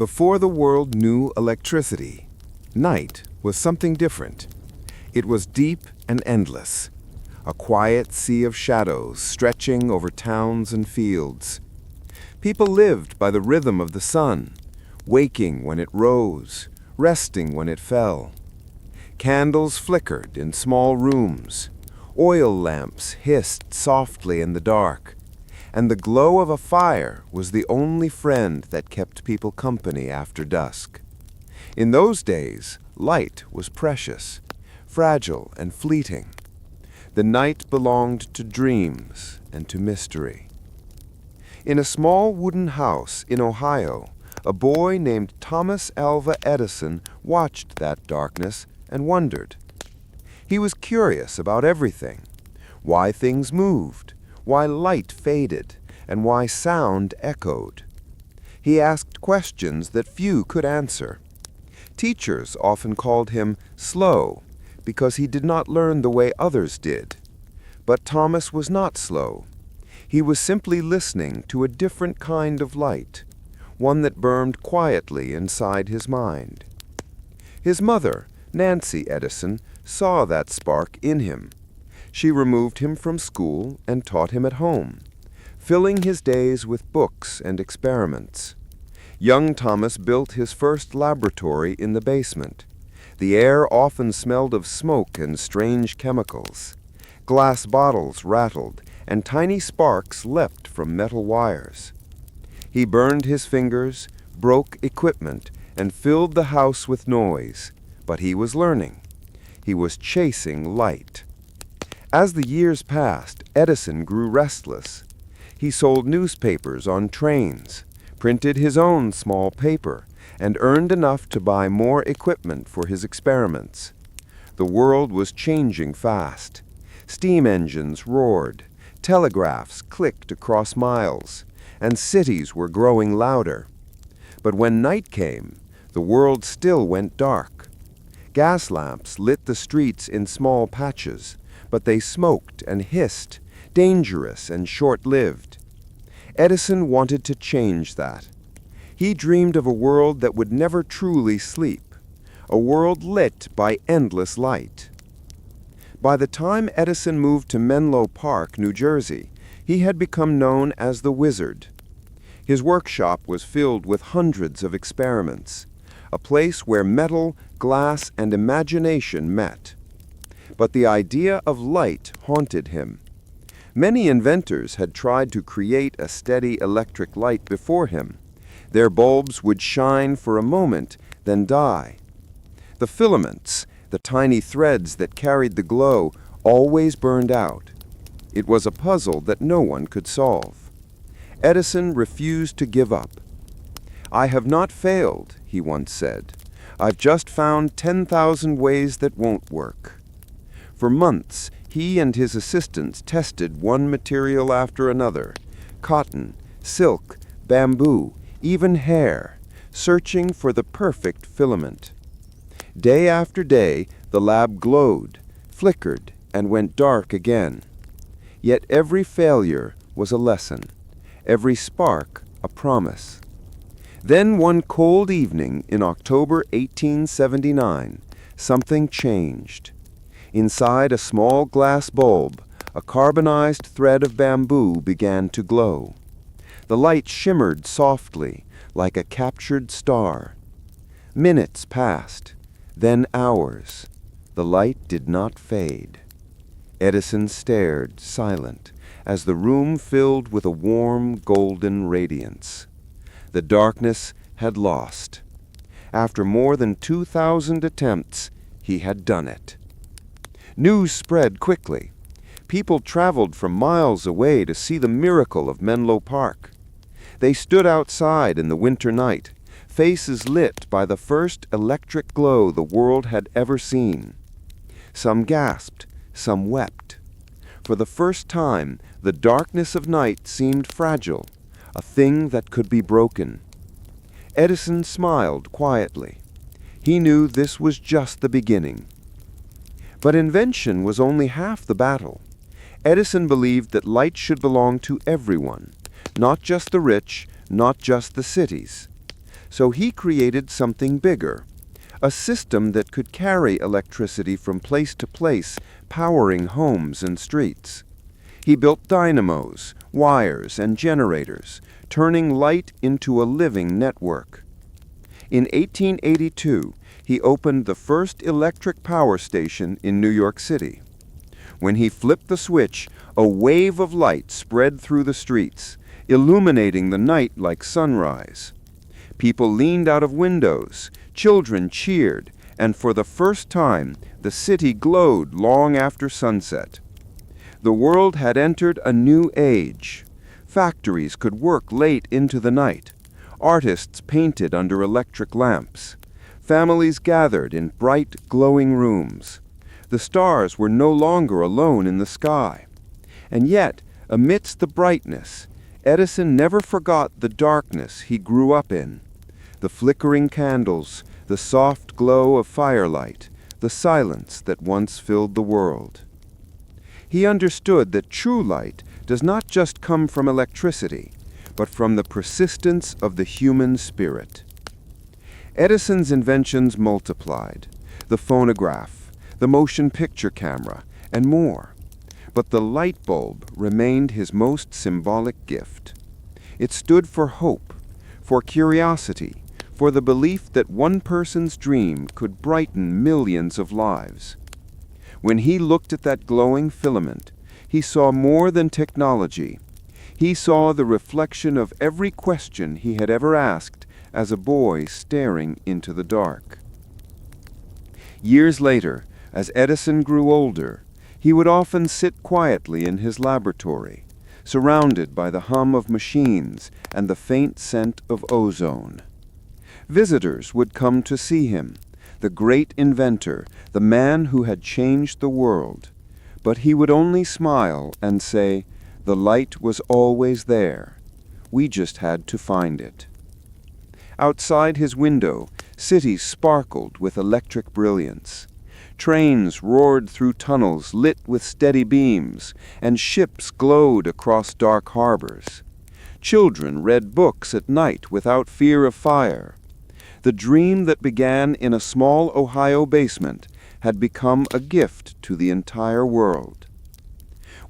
Before the world knew electricity, night was something different. It was deep and endless, a quiet sea of shadows stretching over towns and fields. People lived by the rhythm of the sun, waking when it rose, resting when it fell. Candles flickered in small rooms, oil lamps hissed softly in the dark, and the glow of a fire was the only friend that kept people company after dusk. In those days, light was precious, fragile and fleeting. The night belonged to dreams and to mystery. In a small wooden house in Ohio, a boy named Thomas Edison watched that darkness and wondered. He was curious about everything: why things moved, why light faded, and why sound echoed. He asked questions that few could answer. Teachers often called him slow because he did not learn the way others did. But Thomas was not slow. He was simply listening to a different kind of light, one that burned quietly inside his mind. His mother, Nancy Edison, saw that spark in him. She removed him from school and taught him at home, filling his days with books and experiments. Young Thomas built his first laboratory in the basement. The air often smelled of smoke and strange chemicals. Glass bottles rattled, and tiny sparks leapt from metal wires. He burned his fingers, broke equipment, and filled the house with noise. But he was learning. He was chasing light. As the years passed, Edison grew restless. He sold newspapers on trains, printed his own small paper, and earned enough to buy more equipment for his experiments. The world was changing fast. Steam engines roared, telegraphs clicked across miles, and cities were growing louder. But when night came, the world still went dark. Gas lamps lit the streets in small patches, but they smoked and hissed, dangerous and short-lived. Edison wanted to change that. He dreamed of a world that would never truly sleep, a world lit by endless light. By the time Edison moved to Menlo Park, New Jersey, he had become known as the Wizard. His workshop was filled with hundreds of experiments, a place where metal, glass, and imagination met. But the idea of light haunted him. Many inventors had tried to create a steady electric light before him. Their bulbs would shine for a moment, then die. The filaments, the tiny threads that carried the glow, always burned out. It was a puzzle that no one could solve. Edison refused to give up. "I have not failed," he once said. "I've just found 10,000 ways that won't work." For months, he and his assistants tested one material after another: cotton, silk, bamboo, even hair, searching for the perfect filament. Day after day, the lab glowed, flickered, and went dark again. Yet every failure was a lesson, every spark a promise. Then one cold evening in October 1879, something changed. Inside a small glass bulb, a carbonized thread of bamboo began to glow. The light shimmered softly, like a captured star. Minutes passed, then hours. The light did not fade. Edison stared, silent, as the room filled with a warm, golden radiance. The darkness had lost. After more than 2,000 attempts, he had done it. News spread quickly. People traveled from miles away to see the miracle of Menlo Park. They stood outside in the winter night, faces lit by the first electric glow the world had ever seen. Some gasped, some wept. For the first time, the darkness of night seemed fragile, a thing that could be broken. Edison smiled quietly. He knew this was just the beginning. But invention was only half the battle. Edison believed that light should belong to everyone, not just the rich, not just the cities. So he created something bigger, a system that could carry electricity from place to place, powering homes and streets. He built dynamos, wires, and generators, turning light into a living network. In 1882, he opened the first electric power station in New York City. When he flipped the switch, a wave of light spread through the streets, illuminating the night like sunrise. People leaned out of windows, children cheered, and for the first time, the city glowed long after sunset. The world had entered a new age. Factories could work late into the night. Artists painted under electric lamps. Families gathered in bright, glowing rooms. The stars were no longer alone in the sky. And yet, amidst the brightness, Edison never forgot the darkness he grew up in. The flickering candles, the soft glow of firelight, the silence that once filled the world. He understood that true light does not just come from electricity, but from the persistence of the human spirit. Edison's inventions multiplied: the phonograph, the motion picture camera, and more. But the light bulb remained his most symbolic gift. It stood for hope, for curiosity, for the belief that one person's dream could brighten millions of lives. When he looked at that glowing filament, he saw more than technology. He saw the reflection of every question he had ever asked as a boy staring into the dark. Years later, as Edison grew older, he would often sit quietly in his laboratory, surrounded by the hum of machines and the faint scent of ozone. Visitors would come to see him, the great inventor, the man who had changed the world. But he would only smile and say, "The light was always there. We just had to find it." Outside his window, cities sparkled with electric brilliance. Trains roared through tunnels lit with steady beams, and ships glowed across dark harbors. Children read books at night without fear of fire. The dream that began in a small Ohio basement had become a gift to the entire world.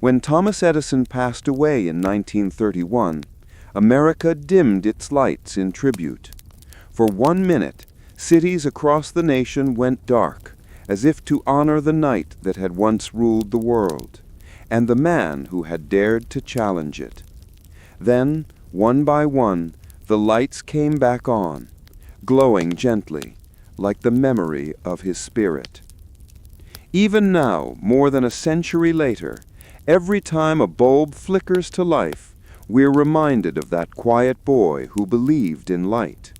When Thomas Edison passed away in 1931, America dimmed its lights in tribute. For 1 minute, cities across the nation went dark, as if to honor the night that had once ruled the world, and the man who had dared to challenge it. Then, one by one, the lights came back on, glowing gently, like the memory of his spirit. Even now, more than a century later, every time a bulb flickers to life, we're reminded of that quiet boy who believed in light.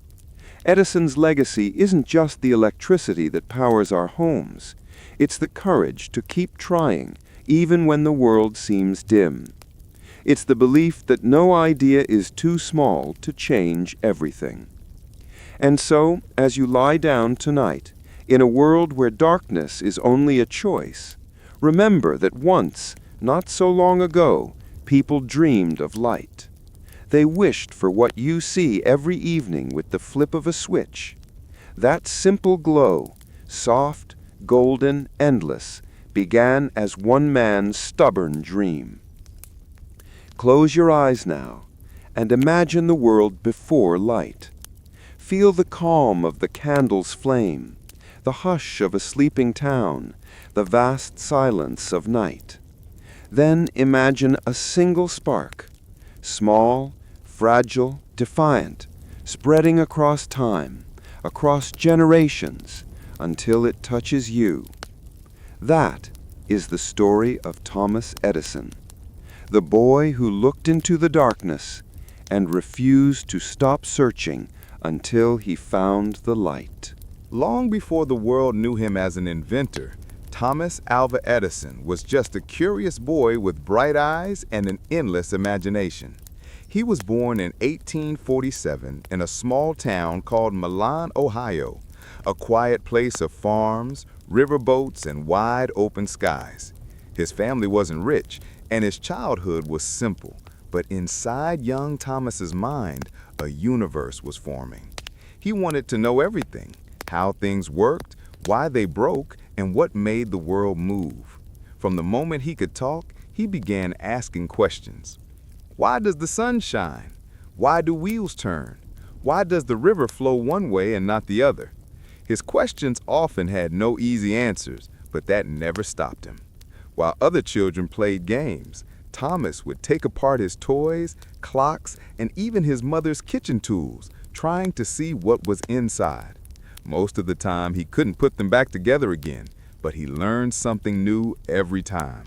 Edison's legacy isn't just the electricity that powers our homes. It's the courage to keep trying, even when the world seems dim. It's the belief that no idea is too small to change everything. And so, as you lie down tonight, in a world where darkness is only a choice, remember that once, not so long ago, people dreamed of light. They wished for what you see every evening with the flip of a switch. That simple glow, soft, golden, endless, began as one man's stubborn dream. Close your eyes now and imagine the world before light. Feel the calm of the candle's flame, the hush of a sleeping town, the vast silence of night. Then imagine a single spark, small, fragile, defiant, spreading across time, across generations, until it touches you. That is the story of Thomas Edison, the boy who looked into the darkness and refused to stop searching until he found the light. Long before the world knew him as an inventor, Thomas Alva Edison was just a curious boy with bright eyes and an endless imagination. He was born in 1847 in a small town called Milan, Ohio, a quiet place of farms, riverboats, and wide open skies. His family wasn't rich, and his childhood was simple, but inside young Thomas's mind, a universe was forming. He wanted to know everything: how things worked, why they broke, and what made the world move. From the moment he could talk, he began asking questions. Why does the sun shine? Why do wheels turn? Why does the river flow one way and not the other? His questions often had no easy answers, but that never stopped him. While other children played games, Thomas would take apart his toys, clocks, and even his mother's kitchen tools, trying to see what was inside. Most of the time, he couldn't put them back together again, but he learned something new every time.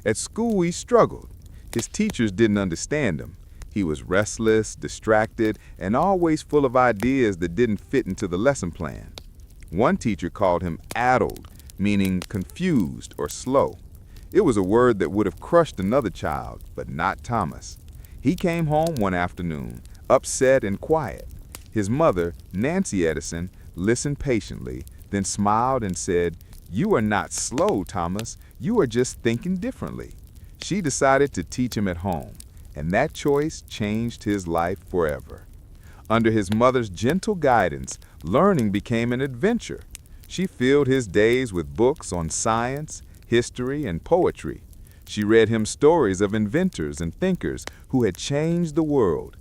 At school, he struggled. His teachers didn't understand him. He was restless, distracted, and always full of ideas that didn't fit into the lesson plan. One teacher called him addled, meaning confused or slow. It was a word that would have crushed another child, but not Thomas. He came home one afternoon, upset and quiet. His mother, Nancy Edison, listened patiently, then smiled and said, "You are not slow, Thomas. You are just thinking differently." She decided to teach him at home, and that choice changed his life forever. Under his mother's gentle guidance, learning became an adventure. She filled his days with books on science, history, and poetry. She read him stories of inventors and thinkers who had changed the world.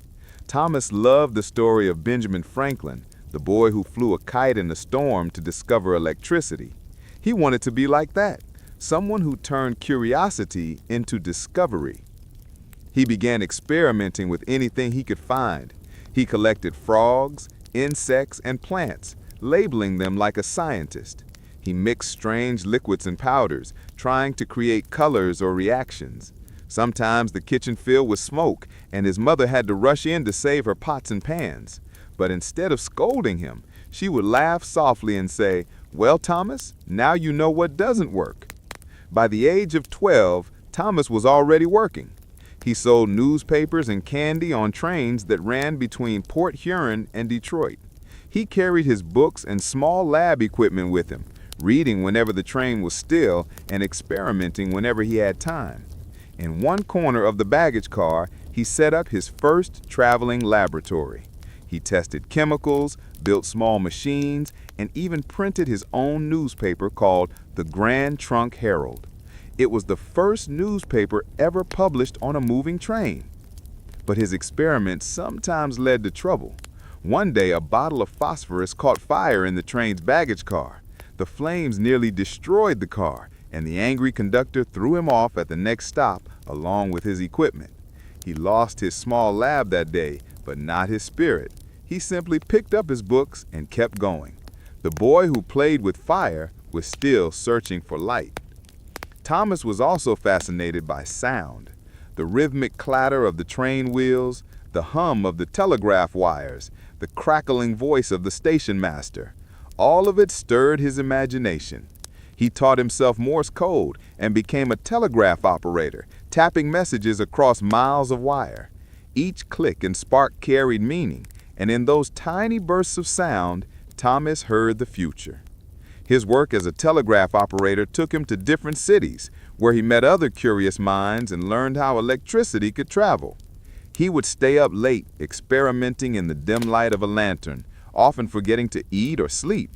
Thomas loved the story of Benjamin Franklin, the boy who flew a kite in a storm to discover electricity. He wanted to be like that, someone who turned curiosity into discovery. He began experimenting with anything he could find. He collected frogs, insects, and plants, labeling them like a scientist. He mixed strange liquids and powders, trying to create colors or reactions. Sometimes the kitchen filled with smoke, and his mother had to rush in to save her pots and pans. But instead of scolding him, she would laugh softly and say, "Well, Thomas, now you know what doesn't work." By the age of 12, Thomas was already working. He sold newspapers and candy on trains that ran between Port Huron and Detroit. He carried his books and small lab equipment with him, reading whenever the train was still and experimenting whenever he had time. In one corner of the baggage car, he set up his first traveling laboratory. He tested chemicals, built small machines, and even printed his own newspaper called the Grand Trunk Herald. It was the first newspaper ever published on a moving train. But his experiments sometimes led to trouble. One day, a bottle of phosphorus caught fire in the train's baggage car. The flames nearly destroyed the car, and the angry conductor threw him off at the next stop along with his equipment. He lost his small lab that day, but not his spirit. He simply picked up his books and kept going. The boy who played with fire was still searching for light. Thomas was also fascinated by sound. The rhythmic clatter of the train wheels, the hum of the telegraph wires, the crackling voice of the station master. All of it stirred his imagination. He taught himself Morse code and became a telegraph operator, tapping messages across miles of wire. Each click and spark carried meaning, and in those tiny bursts of sound, Thomas heard the future. His work as a telegraph operator took him to different cities, where he met other curious minds and learned how electricity could travel. He would stay up late, experimenting in the dim light of a lantern, often forgetting to eat or sleep.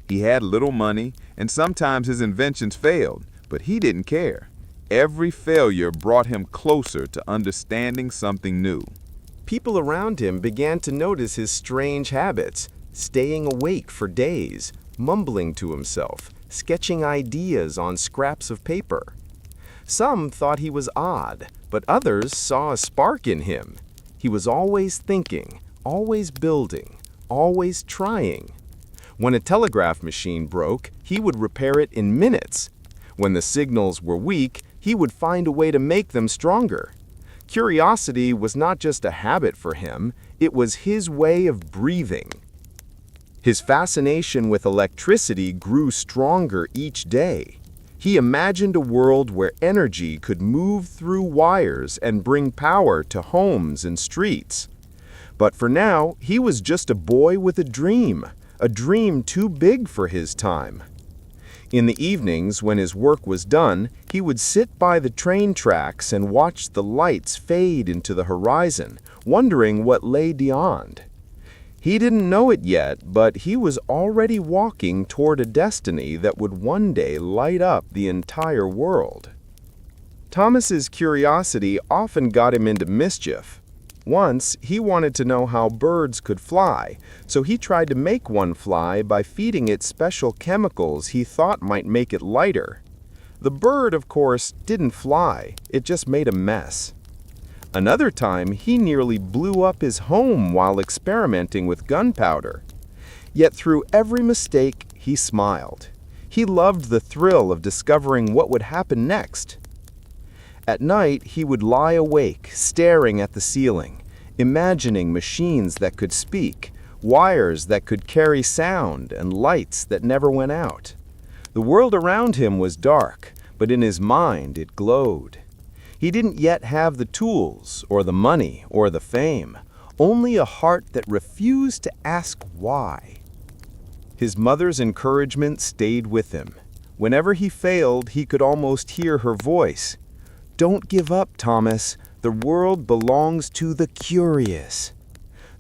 He had little money, and sometimes his inventions failed, but he didn't care. Every failure brought him closer to understanding something new. People around him began to notice his strange habits, staying awake for days, mumbling to himself, sketching ideas on scraps of paper. Some thought he was odd, but others saw a spark in him. He was always thinking, always building, always trying. When a telegraph machine broke, he would repair it in minutes. When the signals were weak, he would find a way to make them stronger. Curiosity was not just a habit for him, it was his way of breathing. His fascination with electricity grew stronger each day. He imagined a world where energy could move through wires and bring power to homes and streets. But for now, he was just a boy with a dream too big for his time. In the evenings, when his work was done, he would sit by the train tracks and watch the lights fade into the horizon, wondering what lay beyond. He didn't know it yet, but he was already walking toward a destiny that would one day light up the entire world. Thomas's curiosity often got him into mischief. Once, he wanted to know how birds could fly, so he tried to make one fly by feeding it special chemicals he thought might make it lighter. The bird, of course, didn't fly, it just made a mess. Another time, he nearly blew up his home while experimenting with gunpowder. Yet through every mistake, he smiled. He loved the thrill of discovering what would happen next. At night, he would lie awake, staring at the ceiling, imagining machines that could speak, wires that could carry sound, and lights that never went out. The world around him was dark, but in his mind it glowed. He didn't yet have the tools, or the money, or the fame, only a heart that refused to ask why. His mother's encouragement stayed with him. Whenever he failed, he could almost hear her voice. "Don't give up, Thomas. The world belongs to the curious."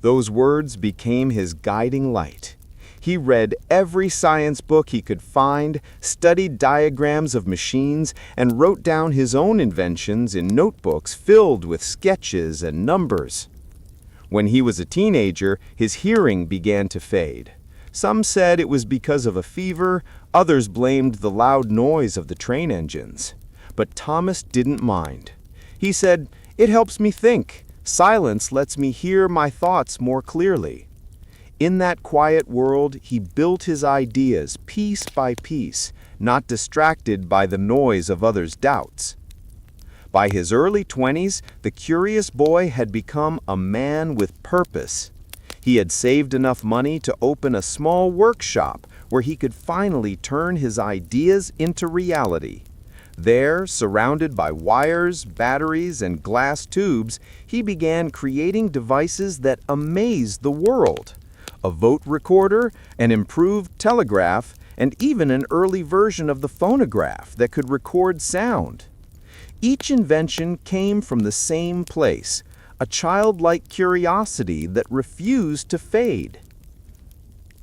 Those words became his guiding light. He read every science book he could find, studied diagrams of machines, and wrote down his own inventions in notebooks filled with sketches and numbers. When he was a teenager, his hearing began to fade. Some said it was because of a fever, others blamed the loud noise of the train engines. But Thomas didn't mind. He said, "It helps me think. Silence lets me hear my thoughts more clearly." In that quiet world, he built his ideas piece by piece, not distracted by the noise of others' doubts. By his early 20s, the curious boy had become a man with purpose. He had saved enough money to open a small workshop where he could finally turn his ideas into reality. There, surrounded by wires, batteries, and glass tubes, he began creating devices that amazed the world. A vote recorder, an improved telegraph, and even an early version of the phonograph that could record sound. Each invention came from the same place, a childlike curiosity that refused to fade.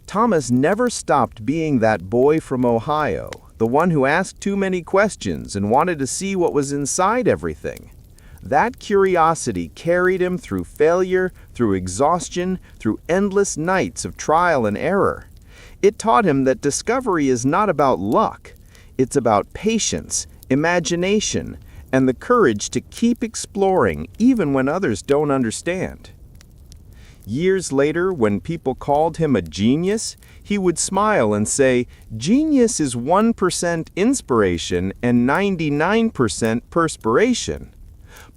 Thomas never stopped being that boy from Ohio, the one who asked too many questions and wanted to see what was inside everything. That curiosity carried him through failure, through exhaustion, through endless nights of trial and error. It taught him that discovery is not about luck. It's about patience, imagination, and the courage to keep exploring even when others don't understand. Years later, when people called him a genius, he would smile and say, "Genius is 1% inspiration and 99% perspiration."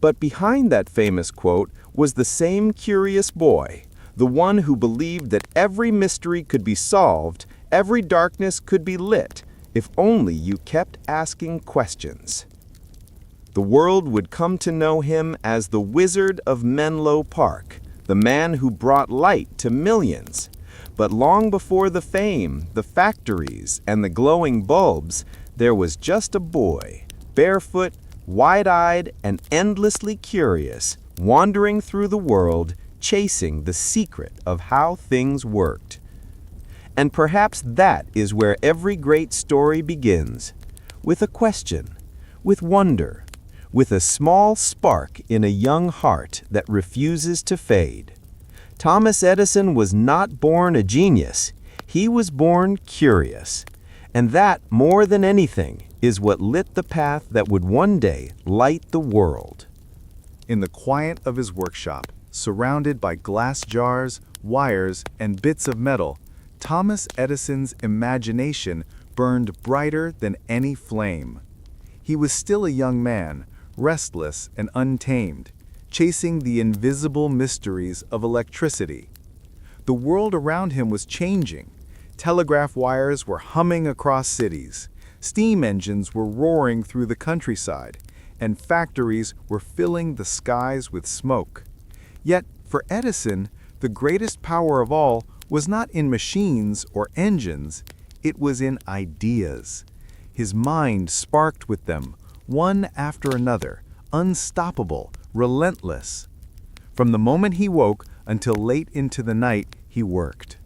But behind that famous quote was the same curious boy, the one who believed that every mystery could be solved, every darkness could be lit, if only you kept asking questions. The world would come to know him as the Wizard of Menlo Park, the man who brought light to millions. But long before the fame, the factories, and the glowing bulbs, there was just a boy, barefoot, wide-eyed, and endlessly curious, wandering through the world, chasing the secret of how things worked. And perhaps that is where every great story begins, with a question, with wonder, with a small spark in a young heart that refuses to fade. Thomas Edison was not born a genius. He was born curious. And that, more than anything, is what lit the path that would one day light the world. In the quiet of his workshop, surrounded by glass jars, wires, and bits of metal, Thomas Edison's imagination burned brighter than any flame. He was still a young man, restless and untamed, chasing the invisible mysteries of electricity. The world around him was changing. Telegraph wires were humming across cities, steam engines were roaring through the countryside, and factories were filling the skies with smoke. Yet, for Edison, the greatest power of all was not in machines or engines, it was in ideas. His mind sparked with them, one after another, unstoppable, relentless. From the moment he woke until late into the night, he worked.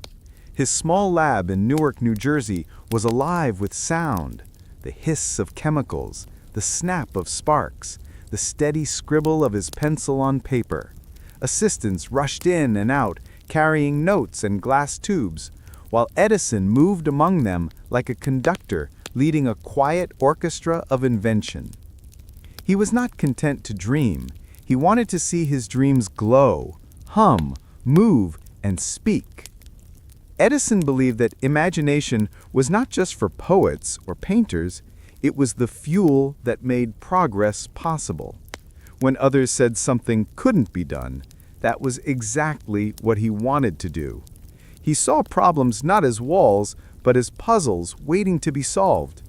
His small lab in Newark, New Jersey was alive with sound, the hiss of chemicals, the snap of sparks, the steady scribble of his pencil on paper. Assistants rushed in and out, carrying notes and glass tubes, while Edison moved among them like a conductor leading a quiet orchestra of invention. He was not content to dream. He wanted to see his dreams glow, hum, move, and speak. Edison believed that imagination was not just for poets or painters, it was the fuel that made progress possible. When others said something couldn't be done, that was exactly what he wanted to do. He saw problems not as walls, but as puzzles waiting to be solved.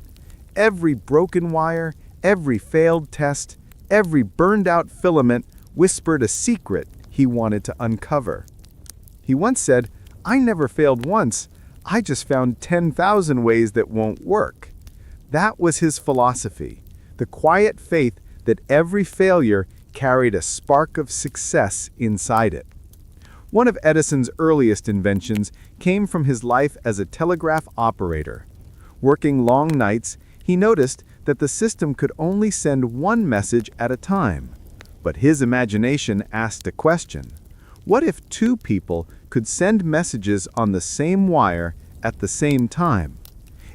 Every broken wire, every failed test, every burned-out filament whispered a secret he wanted to uncover. He once said, "I never failed once, I just found 10,000 ways that won't work." That was his philosophy, the quiet faith that every failure carried a spark of success inside it. One of Edison's earliest inventions came from his life as a telegraph operator. Working long nights, he noticed that the system could only send one message at a time. But his imagination asked a question. What if two people could send messages on the same wire at the same time?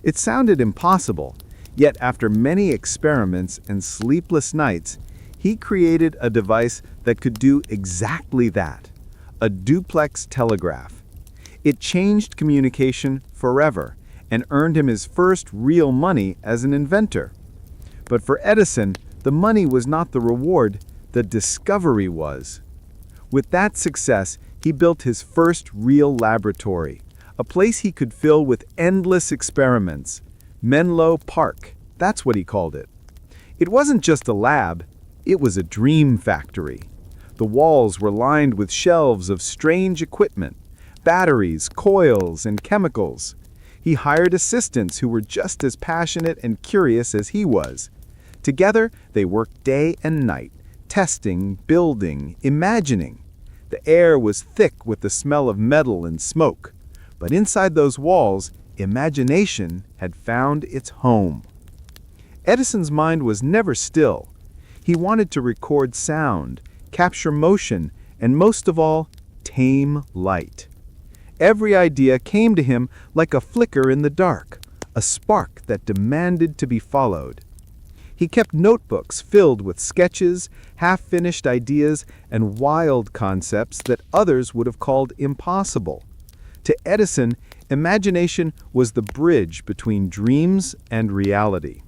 It sounded impossible, yet after many experiments and sleepless nights, he created a device that could do exactly that, a duplex telegraph. It changed communication forever and earned him his first real money as an inventor. But for Edison, the money was not the reward, the discovery was. With that success, he built his first real laboratory, a place he could fill with endless experiments. Menlo Park, that's what he called it. It wasn't just a lab, it was a dream factory. The walls were lined with shelves of strange equipment, batteries, coils, and chemicals. He hired assistants who were just as passionate and curious as he was. Together, they worked day and night, testing, building, imagining. The air was thick with the smell of metal and smoke. But inside those walls, imagination had found its home. Edison's mind was never still. He wanted to record sound, capture motion, and most of all, tame light. Every idea came to him like a flicker in the dark, a spark that demanded to be followed. He kept notebooks filled with sketches, half-finished ideas, and wild concepts that others would have called impossible. To Edison, imagination was the bridge between dreams and reality.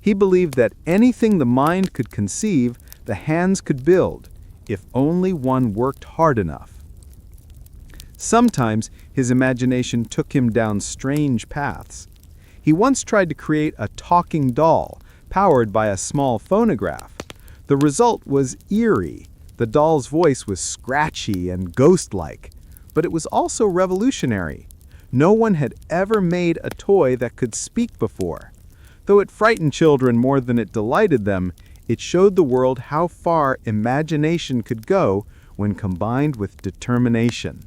He believed that anything the mind could conceive, the hands could build, if only one worked hard enough. Sometimes his imagination took him down strange paths. He once tried to create a talking doll powered by a small phonograph. The result was eerie. The doll's voice was scratchy and ghost-like, but it was also revolutionary. No one had ever made a toy that could speak before. Though it frightened children more than it delighted them, it showed the world how far imagination could go when combined with determination.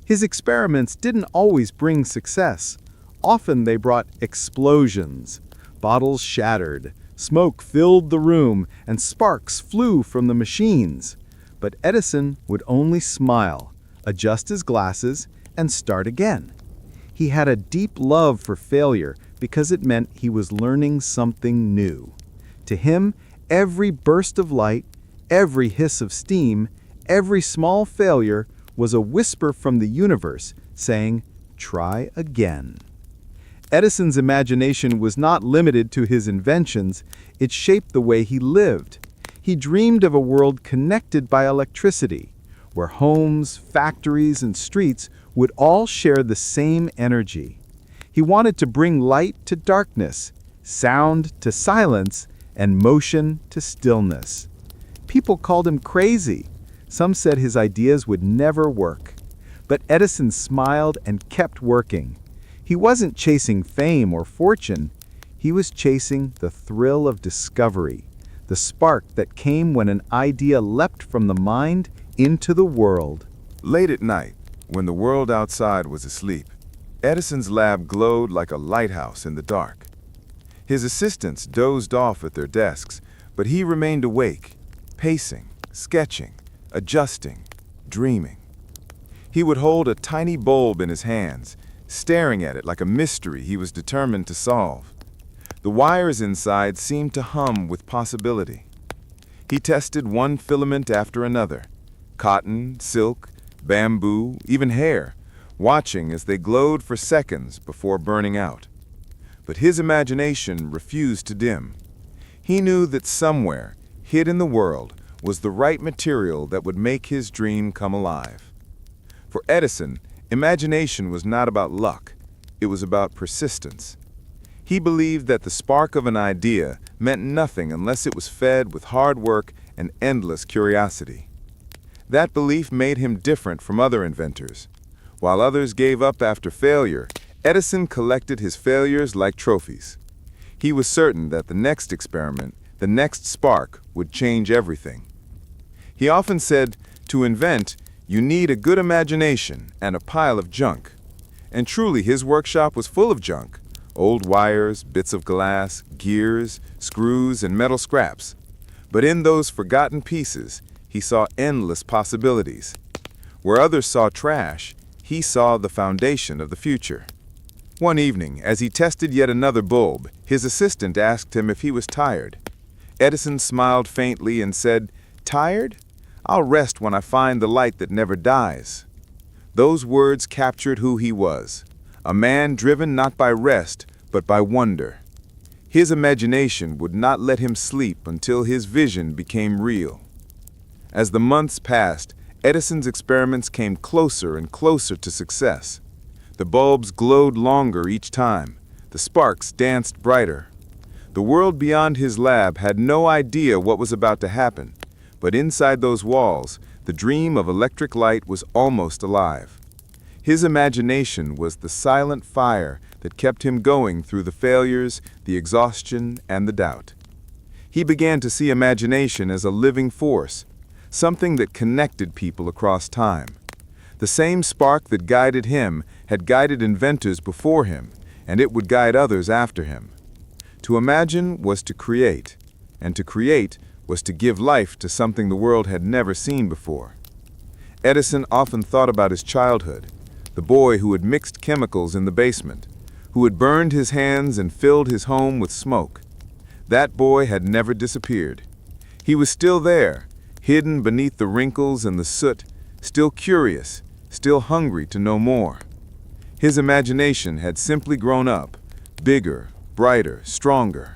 His experiments didn't always bring success. Often they brought explosions. Bottles shattered, smoke filled the room, and sparks flew from the machines. But Edison would only smile, adjust his glasses, and start again. He had a deep love for failure because it meant he was learning something new. To him, every burst of light, every hiss of steam, every small failure was a whisper from the universe saying, "Try again." Edison's imagination was not limited to his inventions, it shaped the way he lived. He dreamed of a world connected by electricity, where homes, factories, and streets would all share the same energy. He wanted to bring light to darkness, sound to silence, and motion to stillness. People called him crazy. Some said his ideas would never work. But Edison smiled and kept working. He wasn't chasing fame or fortune. He was chasing the thrill of discovery, the spark that came when an idea leapt from the mind into the world. Late at night, When the world outside was asleep, Edison's lab glowed like a lighthouse in the dark. His assistants dozed off at their desks, but he remained awake, pacing, sketching, adjusting, dreaming. He would hold a tiny bulb in his hands, staring at it like a mystery he was determined to solve. The wires inside seemed to hum with possibility. He tested one filament after another, cotton, silk, bamboo, even hair, watching as they glowed for seconds before burning out. But his imagination refused to dim. He knew that somewhere, hid in the world, was the right material that would make his dream come alive. For Edison, imagination was not about luck, it was about persistence. He believed that the spark of an idea meant nothing unless it was fed with hard work and endless curiosity. That belief made him different from other inventors. While others gave up after failure, Edison collected his failures like trophies. He was certain that the next experiment, the next spark, would change everything. He often said, to invent, you need a good imagination and a pile of junk. And truly, his workshop was full of junk. Old wires, bits of glass, gears, screws, and metal scraps. But in those forgotten pieces, he saw endless possibilities. Where others saw trash, he saw the foundation of the future. One evening, as he tested yet another bulb, his assistant asked him if he was tired. Edison smiled faintly and said, "Tired? I'll rest when I find the light that never dies." Those words captured who he was, a man driven not by rest, but by wonder. His imagination would not let him sleep until his vision became real. As the months passed, Edison's experiments came closer and closer to success. The bulbs glowed longer each time. The sparks danced brighter. The world beyond his lab had no idea what was about to happen, but inside those walls, the dream of electric light was almost alive. His imagination was the silent fire that kept him going through the failures, the exhaustion, and the doubt. He began to see imagination as a living force, something that connected people across time. The same spark that guided him had guided inventors before him, and it would guide others after him. To imagine was to create, and to create was to give life to something the world had never seen before. Edison often thought about his childhood, the boy who had mixed chemicals in the basement, who had burned his hands and filled his home with smoke. That boy had never disappeared. He was still there, hidden beneath the wrinkles and the soot, still curious, still hungry to know more. His imagination had simply grown up, bigger, brighter, stronger.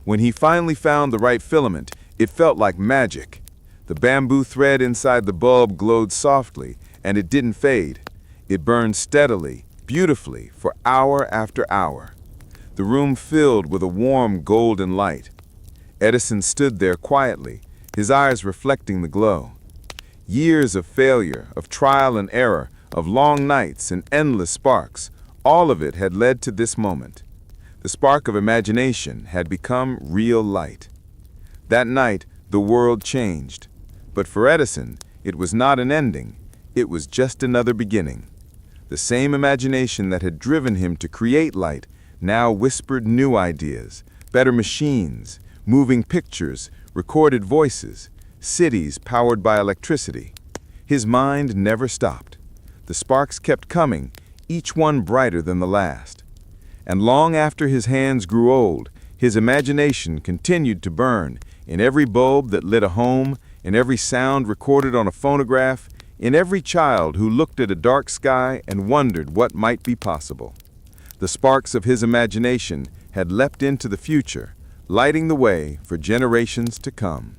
When he finally found the right filament, it felt like magic. The bamboo thread inside the bulb glowed softly, and it didn't fade. It burned steadily, beautifully, for hour after hour. The room filled with a warm golden light. Edison stood there quietly, his eyes reflecting the glow. Years of failure, of trial and error, of long nights and endless sparks, all of it had led to this moment. The spark of imagination had become real light. That night, the world changed. But for Edison, it was not an ending, it was just another beginning. The same imagination that had driven him to create light now whispered new ideas, better machines, moving pictures, recorded voices, cities powered by electricity. His mind never stopped. The sparks kept coming, each one brighter than the last. And long after his hands grew old, his imagination continued to burn in every bulb that lit a home, in every sound recorded on a phonograph, in every child who looked at a dark sky and wondered what might be possible. The sparks of his imagination had leapt into the future, lighting the way for generations to come.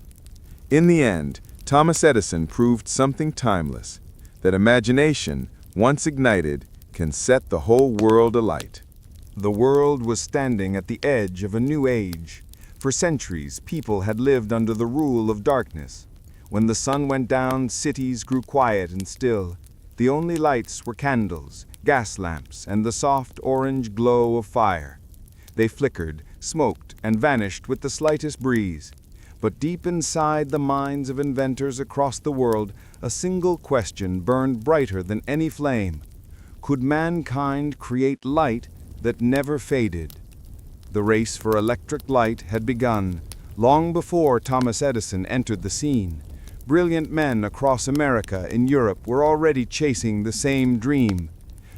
In the end, Thomas Edison proved something timeless, that imagination, once ignited, can set the whole world alight. The world was standing at the edge of a new age. For centuries, people had lived under the rule of darkness. When the sun went down, cities grew quiet and still. The only lights were candles, gas lamps, and the soft orange glow of fire. They flickered, smoked, and vanished with the slightest breeze. But deep inside the minds of inventors across the world, A single question burned brighter than any flame. Could mankind create light that never faded? The race for electric light had begun, long before Thomas Edison entered the scene. Brilliant men across America and Europe were already chasing the same dream.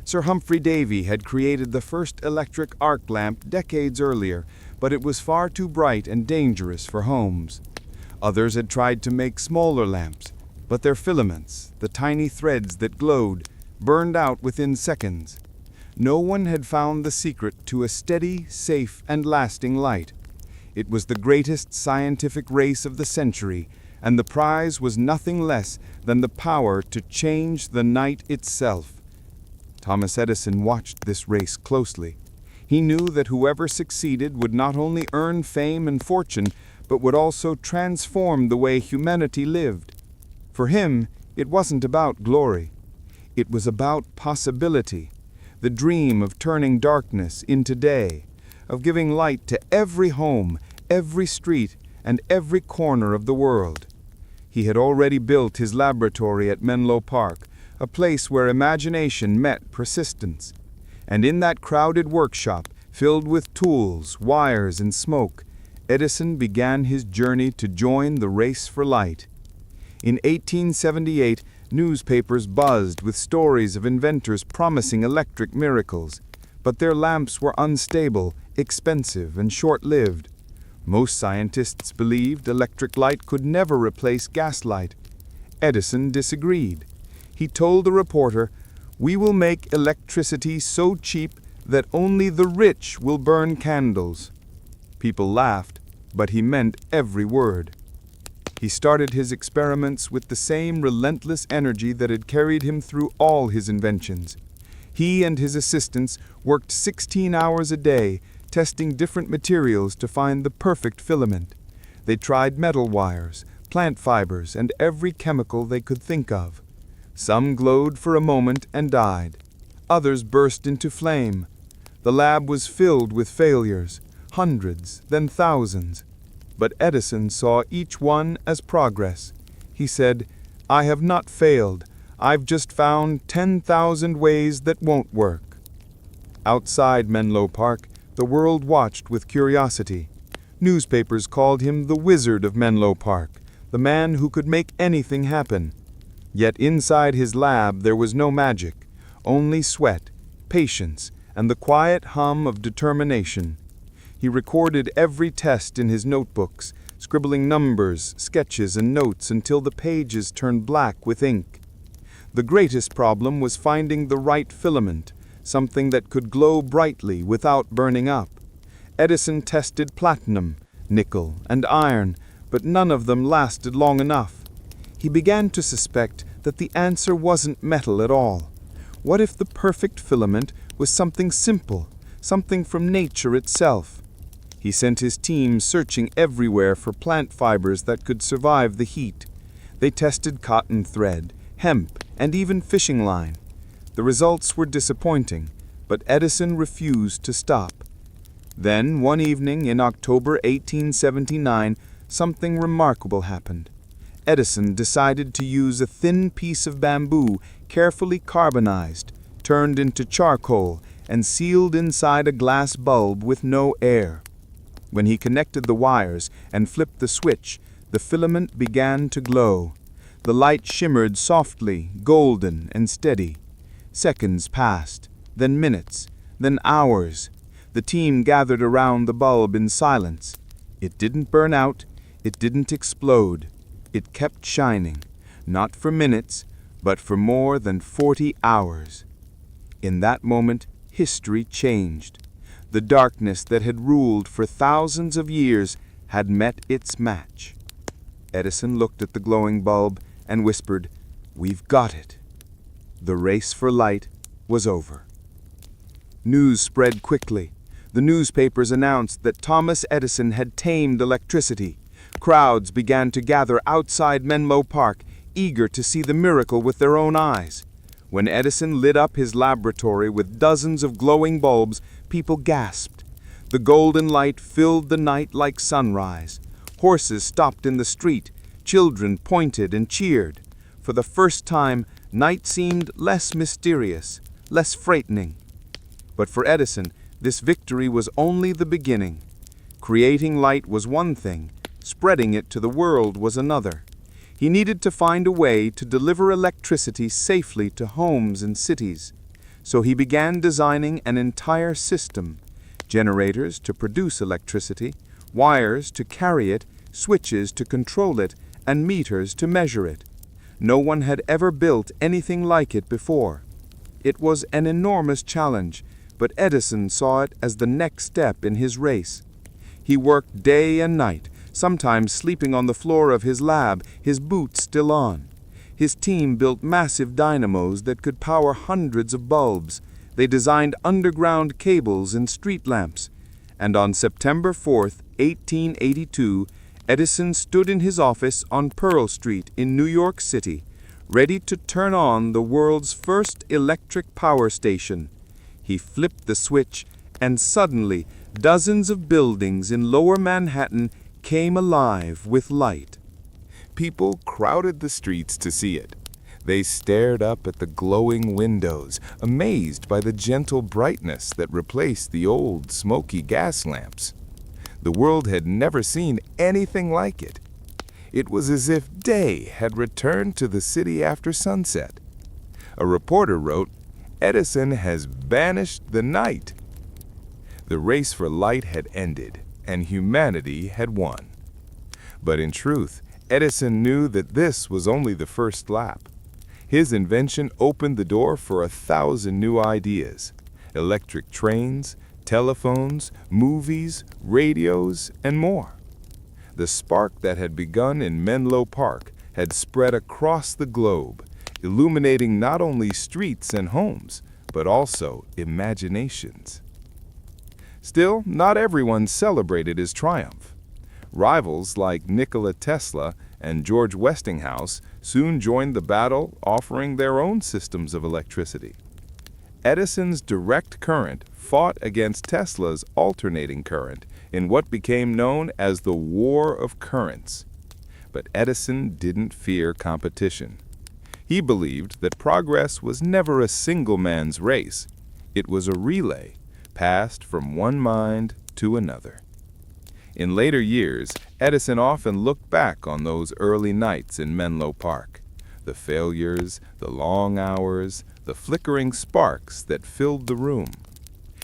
Sir Humphrey Davy had created the first electric arc lamp decades earlier, but it was far too bright and dangerous for homes. Others had tried to make smaller lamps, but their filaments, the tiny threads that glowed, burned out within seconds. No one had found the secret to a steady, safe, and lasting light. It was the greatest scientific race of the century, and the prize was nothing less than the power to change the night itself. Thomas Edison watched this race closely. He knew that whoever succeeded would not only earn fame and fortune, but would also transform the way humanity lived. For him, it wasn't about glory. It was about possibility, the dream of turning darkness into day, of giving light to every home, every street, and every corner of the world. He had already built his laboratory at Menlo Park, a place where imagination met persistence. And in that crowded workshop, filled with tools, wires, and smoke, Edison began his journey to join the race for light. In 1878, newspapers buzzed with stories of inventors promising electric miracles, but their lamps were unstable, expensive, and short-lived. Most scientists believed electric light could never replace gaslight. Edison disagreed. He told the reporter, "We will make electricity so cheap that only the rich will burn candles." People laughed, but he meant every word. He started his experiments with the same relentless energy that had carried him through all his inventions. He and his assistants worked 16 hours a day, testing different materials to find the perfect filament. They tried metal wires, plant fibers, and every chemical they could think of. Some glowed for a moment and died. Others burst into flame. The lab was filled with failures, hundreds, then thousands. But Edison saw each one as progress. He said, "I have not failed. I've just found 10,000 ways that won't work." Outside Menlo Park, the world watched with curiosity. Newspapers called him the Wizard of Menlo Park, the man who could make anything happen. Yet inside his lab there was no magic, only sweat, patience, and the quiet hum of determination. He recorded every test in his notebooks, scribbling numbers, sketches, and notes until the pages turned black with ink. The greatest problem was finding the right filament, something that could glow brightly without burning up. Edison tested platinum, nickel, and iron, but none of them lasted long enough. He began to suspect that the answer wasn't metal at all. What if the perfect filament was something simple, something from nature itself? He sent his team searching everywhere for plant fibers that could survive the heat. They tested cotton thread, hemp, and even fishing line. The results were disappointing, but Edison refused to stop. Then, one evening in October 1879, something remarkable happened. Edison decided to use a thin piece of bamboo, carefully carbonized, turned into charcoal, and sealed inside a glass bulb with no air. When he connected the wires and flipped the switch, the filament began to glow. The light shimmered softly, golden, and steady. Seconds passed, then minutes, then hours. The team gathered around the bulb in silence. It didn't burn out, it didn't explode. It kept shining, not for minutes, but for more than 40 hours. In that moment, history changed. The darkness that had ruled for thousands of years had met its match. Edison looked at the glowing bulb and whispered, "We've got it." The race for light was over. News spread quickly. The newspapers announced that Thomas Edison had tamed electricity. Crowds began to gather outside Menlo Park, eager to see the miracle with their own eyes. When Edison lit up his laboratory with dozens of glowing bulbs, people gasped. The golden light filled the night like sunrise. Horses stopped in the street. Children pointed and cheered. For the first time, night seemed less mysterious, less frightening. But for Edison, this victory was only the beginning. Creating light was one thing, spreading it to the world was another. He needed to find a way to deliver electricity safely to homes and cities. So he began designing an entire system: generators to produce electricity, wires to carry it, switches to control it, and meters to measure it. No one had ever built anything like it before. It was an enormous challenge, but Edison saw it as the next step in his race. He worked day and night, sometimes sleeping on the floor of his lab, his boots still on. His team built massive dynamos that could power hundreds of bulbs. They designed underground cables and street lamps. And on September 4th, 1882, Edison stood in his office on Pearl Street in New York City, ready to turn on the world's first electric power station. He flipped the switch, and suddenly, dozens of buildings in Lower Manhattan came alive with light. People crowded the streets to see it. They stared up at the glowing windows, amazed by the gentle brightness that replaced the old, smoky gas lamps. The world had never seen anything like it. It was as if day had returned to the city after sunset. A reporter wrote, "Edison has banished the night." The race for light had ended, and humanity had won. But in truth, Edison knew that this was only the first lap. His invention opened the door for 1,000 new ideas: electric trains, telephones, movies, radios, and more. The spark that had begun in Menlo Park had spread across the globe, illuminating not only streets and homes, but also imaginations. Still, not everyone celebrated his triumph. Rivals like Nikola Tesla and George Westinghouse soon joined the battle, offering their own systems of electricity. Edison's direct current fought against Tesla's alternating current in what became known as the War of Currents. But Edison didn't fear competition. He believed that progress was never a single man's race. It was a relay, passed from one mind to another. In later years, Edison often looked back on those early nights in Menlo Park. The failures, the long hours, the flickering sparks that filled the room.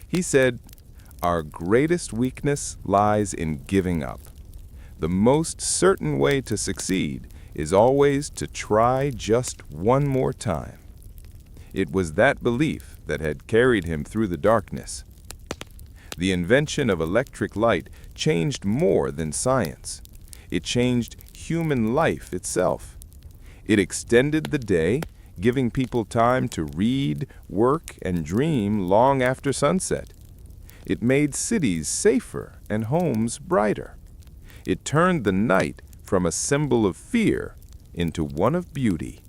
He said, "Our greatest weakness lies in giving up. The most certain way to succeed is always to try just one more time." It was that belief that had carried him through the darkness. The invention of electric light changed more than science. It changed human life itself. It extended the day, giving people time to read, work, and dream long after sunset. It made cities safer and homes brighter. It turned the night from a symbol of fear into one of beauty.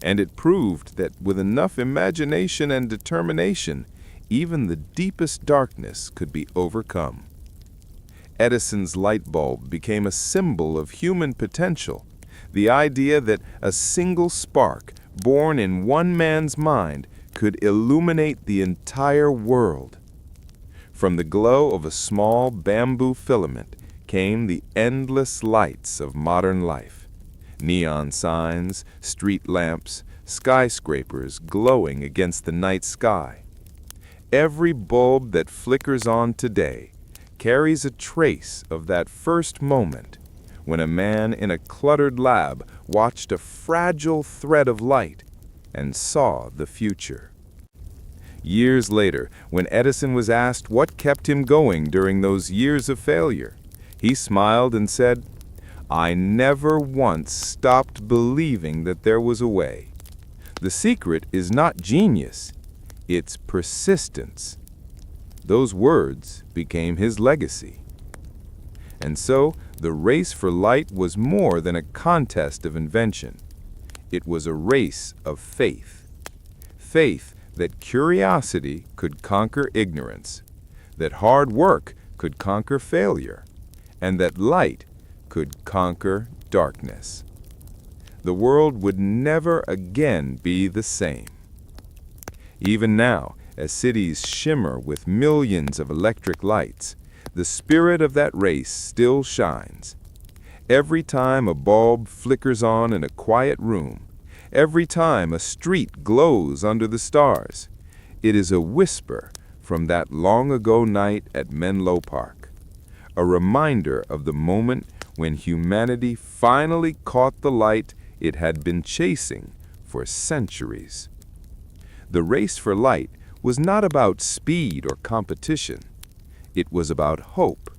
And it proved that with enough imagination and determination, even the deepest darkness could be overcome. Edison's light bulb became a symbol of human potential, the idea that a single spark born in one man's mind could illuminate the entire world. From the glow of a small bamboo filament came the endless lights of modern life. Neon signs, street lamps, skyscrapers glowing against the night sky. Every bulb that flickers on today carries a trace of that first moment when a man in a cluttered lab watched a fragile thread of light and saw the future. Years later, when Edison was asked what kept him going during those years of failure, he smiled and said, "I never once stopped believing that there was a way. The secret is not genius, it's persistence." Those words became his legacy. And so, the race for light was more than a contest of invention. It was a race of faith. Faith that curiosity could conquer ignorance, that hard work could conquer failure, and that light could conquer darkness. the world would never again be the same. Even now, as cities shimmer with millions of electric lights, the spirit of that race still shines. Every time a bulb flickers on in a quiet room, every time a street glows under the stars, it is a whisper from that long-ago night at Menlo Park, a reminder of the moment when humanity finally caught the light it had been chasing for centuries. The race for light was not about speed or competition. It was about hope.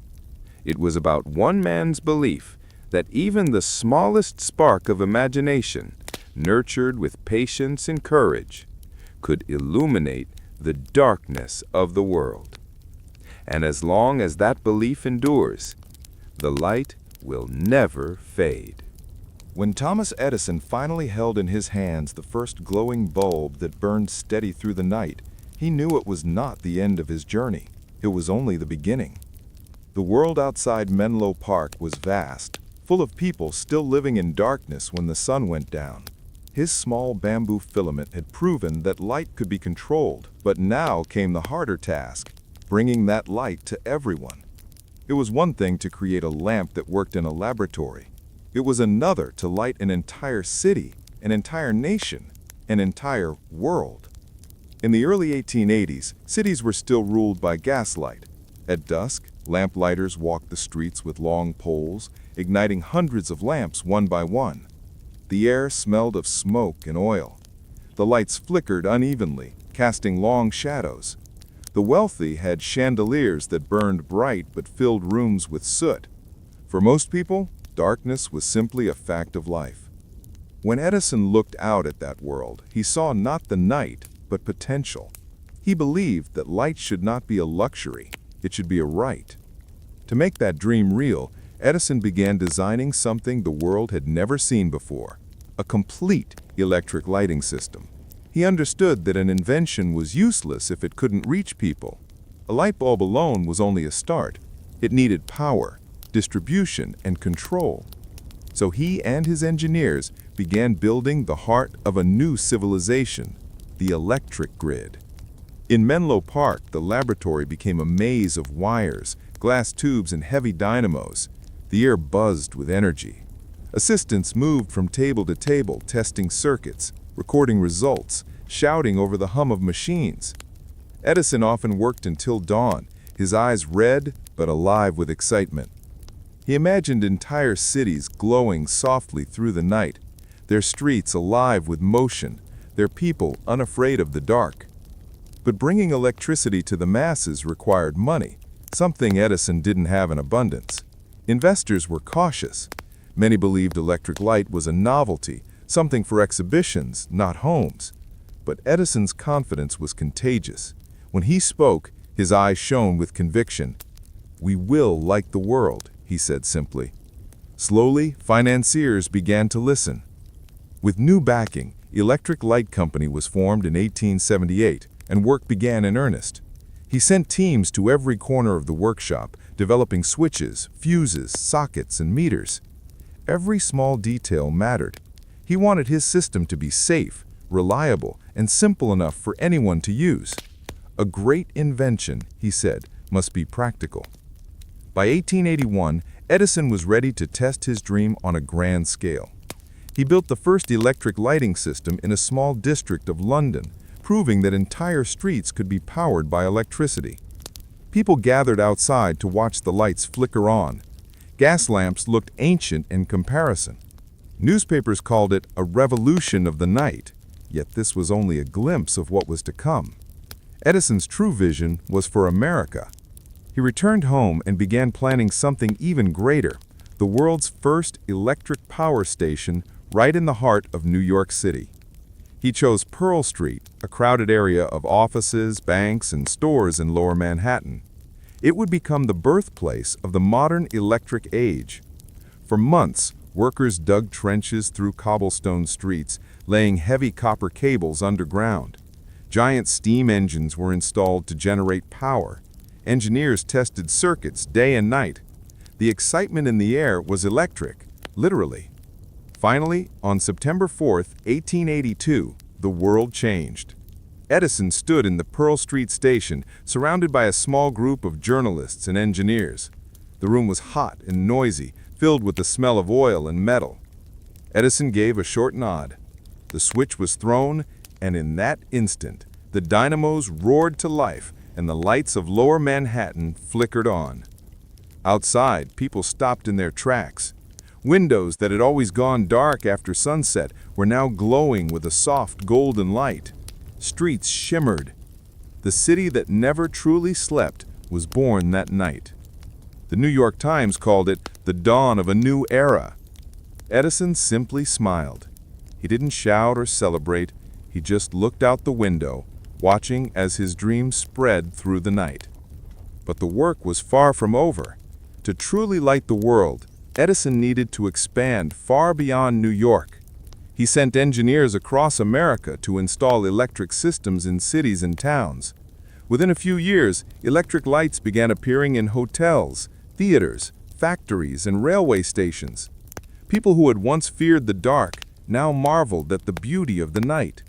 It was about one man's belief that even the smallest spark of imagination, nurtured with patience and courage, could illuminate the darkness of the world. And as long as that belief endures, the light will never fade. When Thomas Edison finally held in his hands the first glowing bulb that burned steady through the night, he knew it was not the end of his journey. It was only the beginning. The world outside Menlo Park was vast, full of people still living in darkness when the sun went down. His small bamboo filament had proven that light could be controlled, but now came the harder task, bringing that light to everyone. It was one thing to create a lamp that worked in a laboratory. It was another to light an entire city, an entire nation, an entire world. In the early 1880s, cities were still ruled by gaslight. At dusk, lamplighters walked the streets with long poles, igniting hundreds of lamps one by one. The air smelled of smoke and oil. The lights flickered unevenly, casting long shadows. The wealthy had chandeliers that burned bright but filled rooms with soot. For most people, darkness was simply a fact of life. When Edison looked out at that world, he saw not the night, but potential. He believed that light should not be a luxury, it should be a right. To make that dream real, Edison began designing something the world had never seen before, a complete electric lighting system. He understood that an invention was useless if it couldn't reach people. A light bulb alone was only a start. It needed power, distribution, and control. So he and his engineers began building the heart of a new civilization, the electric grid. In Menlo Park, the laboratory became a maze of wires, glass tubes, and heavy dynamos. The air buzzed with energy. Assistants moved from table to table, testing circuits, recording results, shouting over the hum of machines. Edison often worked until dawn, his eyes red but alive with excitement. He imagined entire cities glowing softly through the night, their streets alive with motion, their people unafraid of the dark. But bringing electricity to the masses required money, something Edison didn't have in abundance. Investors were cautious. Many believed electric light was a novelty, something for exhibitions, not homes. But Edison's confidence was contagious. When he spoke, his eyes shone with conviction. "We will light the world," he said simply. Slowly, financiers began to listen. With new backing, Electric Light Company was formed in 1878, and work began in earnest. He sent teams to every corner of the workshop, developing switches, fuses, sockets, and meters. Every small detail mattered. He wanted his system to be safe, reliable, and simple enough for anyone to use. A great invention, he said, must be practical. By 1881, Edison was ready to test his dream on a grand scale. He built the first electric lighting system in a small district of London, proving that entire streets could be powered by electricity. People gathered outside to watch the lights flicker on. Gas lamps looked ancient in comparison. Newspapers called it a revolution of the night, yet this was only a glimpse of what was to come. Edison's true vision was for America. He returned home and began planning something even greater, the world's first electric power station right in the heart of New York City. He chose Pearl Street, a crowded area of offices, banks, and stores in Lower Manhattan. It would become the birthplace of the modern electric age. For months, workers dug trenches through cobblestone streets, laying heavy copper cables underground. Giant steam engines were installed to generate power. Engineers tested circuits day and night. The excitement in the air was electric, literally. Finally, on September 4th, 1882, the world changed. Edison stood in the Pearl Street station, surrounded by a small group of journalists and engineers. The room was hot and noisy, filled with the smell of oil and metal. Edison gave a short nod. The switch was thrown, and in that instant, the dynamos roared to life and the lights of lower Manhattan flickered on. Outside, people stopped in their tracks. Windows that had always gone dark after sunset were now glowing with a soft golden light. Streets shimmered. The city that never truly slept was born that night. The New York Times called it the dawn of a new era. Edison simply smiled. He didn't shout or celebrate. He just looked out the window, watching as his dreams spread through the night. But the work was far from over. To truly light the world, Edison needed to expand far beyond New York. He sent engineers across America to install electric systems in cities and towns. Within a few years, electric lights began appearing in hotels, theaters, factories, and railway stations. People who had once feared the dark now marveled at the beauty of the night.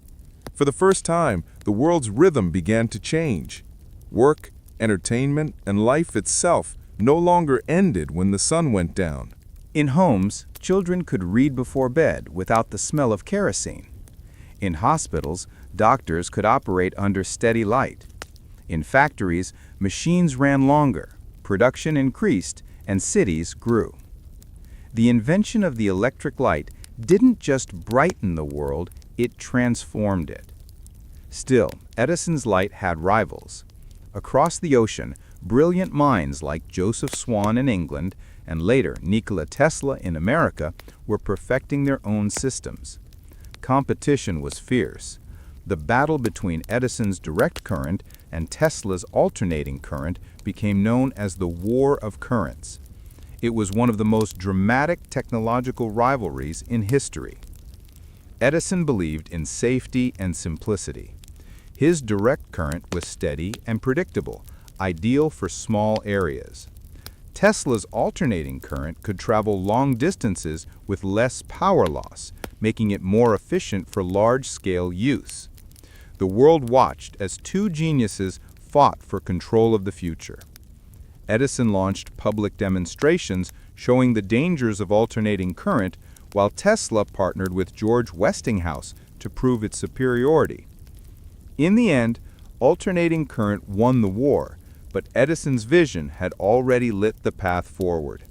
For the first time, the world's rhythm began to change. Work, entertainment, and life itself no longer ended when the sun went down. In homes, children could read before bed without the smell of kerosene. In hospitals, doctors could operate under steady light. In factories, machines ran longer, production increased, and cities grew. The invention of the electric light didn't just brighten the world, it transformed it. Still, Edison's light had rivals. Across the ocean, brilliant minds like Joseph Swan in England and later Nikola Tesla in America were perfecting their own systems. Competition was fierce. The battle between Edison's direct current and Tesla's alternating current became known as the War of Currents. It was one of the most dramatic technological rivalries in history. Edison believed in safety and simplicity. His direct current was steady and predictable, ideal for small areas. Tesla's alternating current could travel long distances with less power loss, making it more efficient for large-scale use. The world watched as two geniuses fought for control of the future. Edison launched public demonstrations showing the dangers of alternating current, while Tesla partnered with George Westinghouse to prove its superiority. In the end, alternating current won the war, but Edison's vision had already lit the path forward.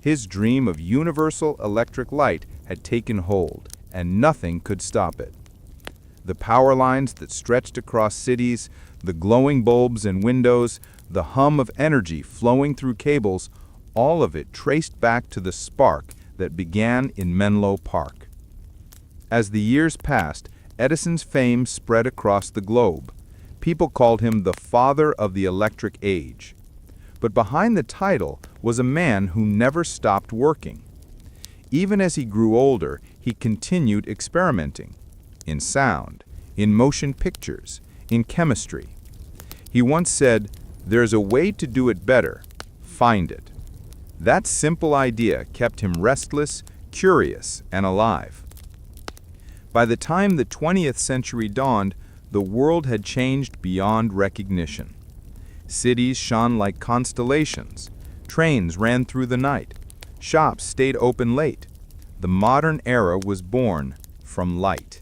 His dream of universal electric light had taken hold, and nothing could stop it. The power lines that stretched across cities, the glowing bulbs in windows, the hum of energy flowing through cables, all of it traced back to the spark that began in Menlo Park. As the years passed, Edison's fame spread across the globe. People called him the father of the electric age. But behind the title was a man who never stopped working. Even as he grew older, he continued experimenting. In sound, in motion pictures, in chemistry. He once said, "There's a way to do it better. Find it." That simple idea kept him restless, curious, and alive. By the time the 20th century dawned, the world had changed beyond recognition. Cities shone like constellations. Trains ran through the night. Shops stayed open late. The modern era was born from light.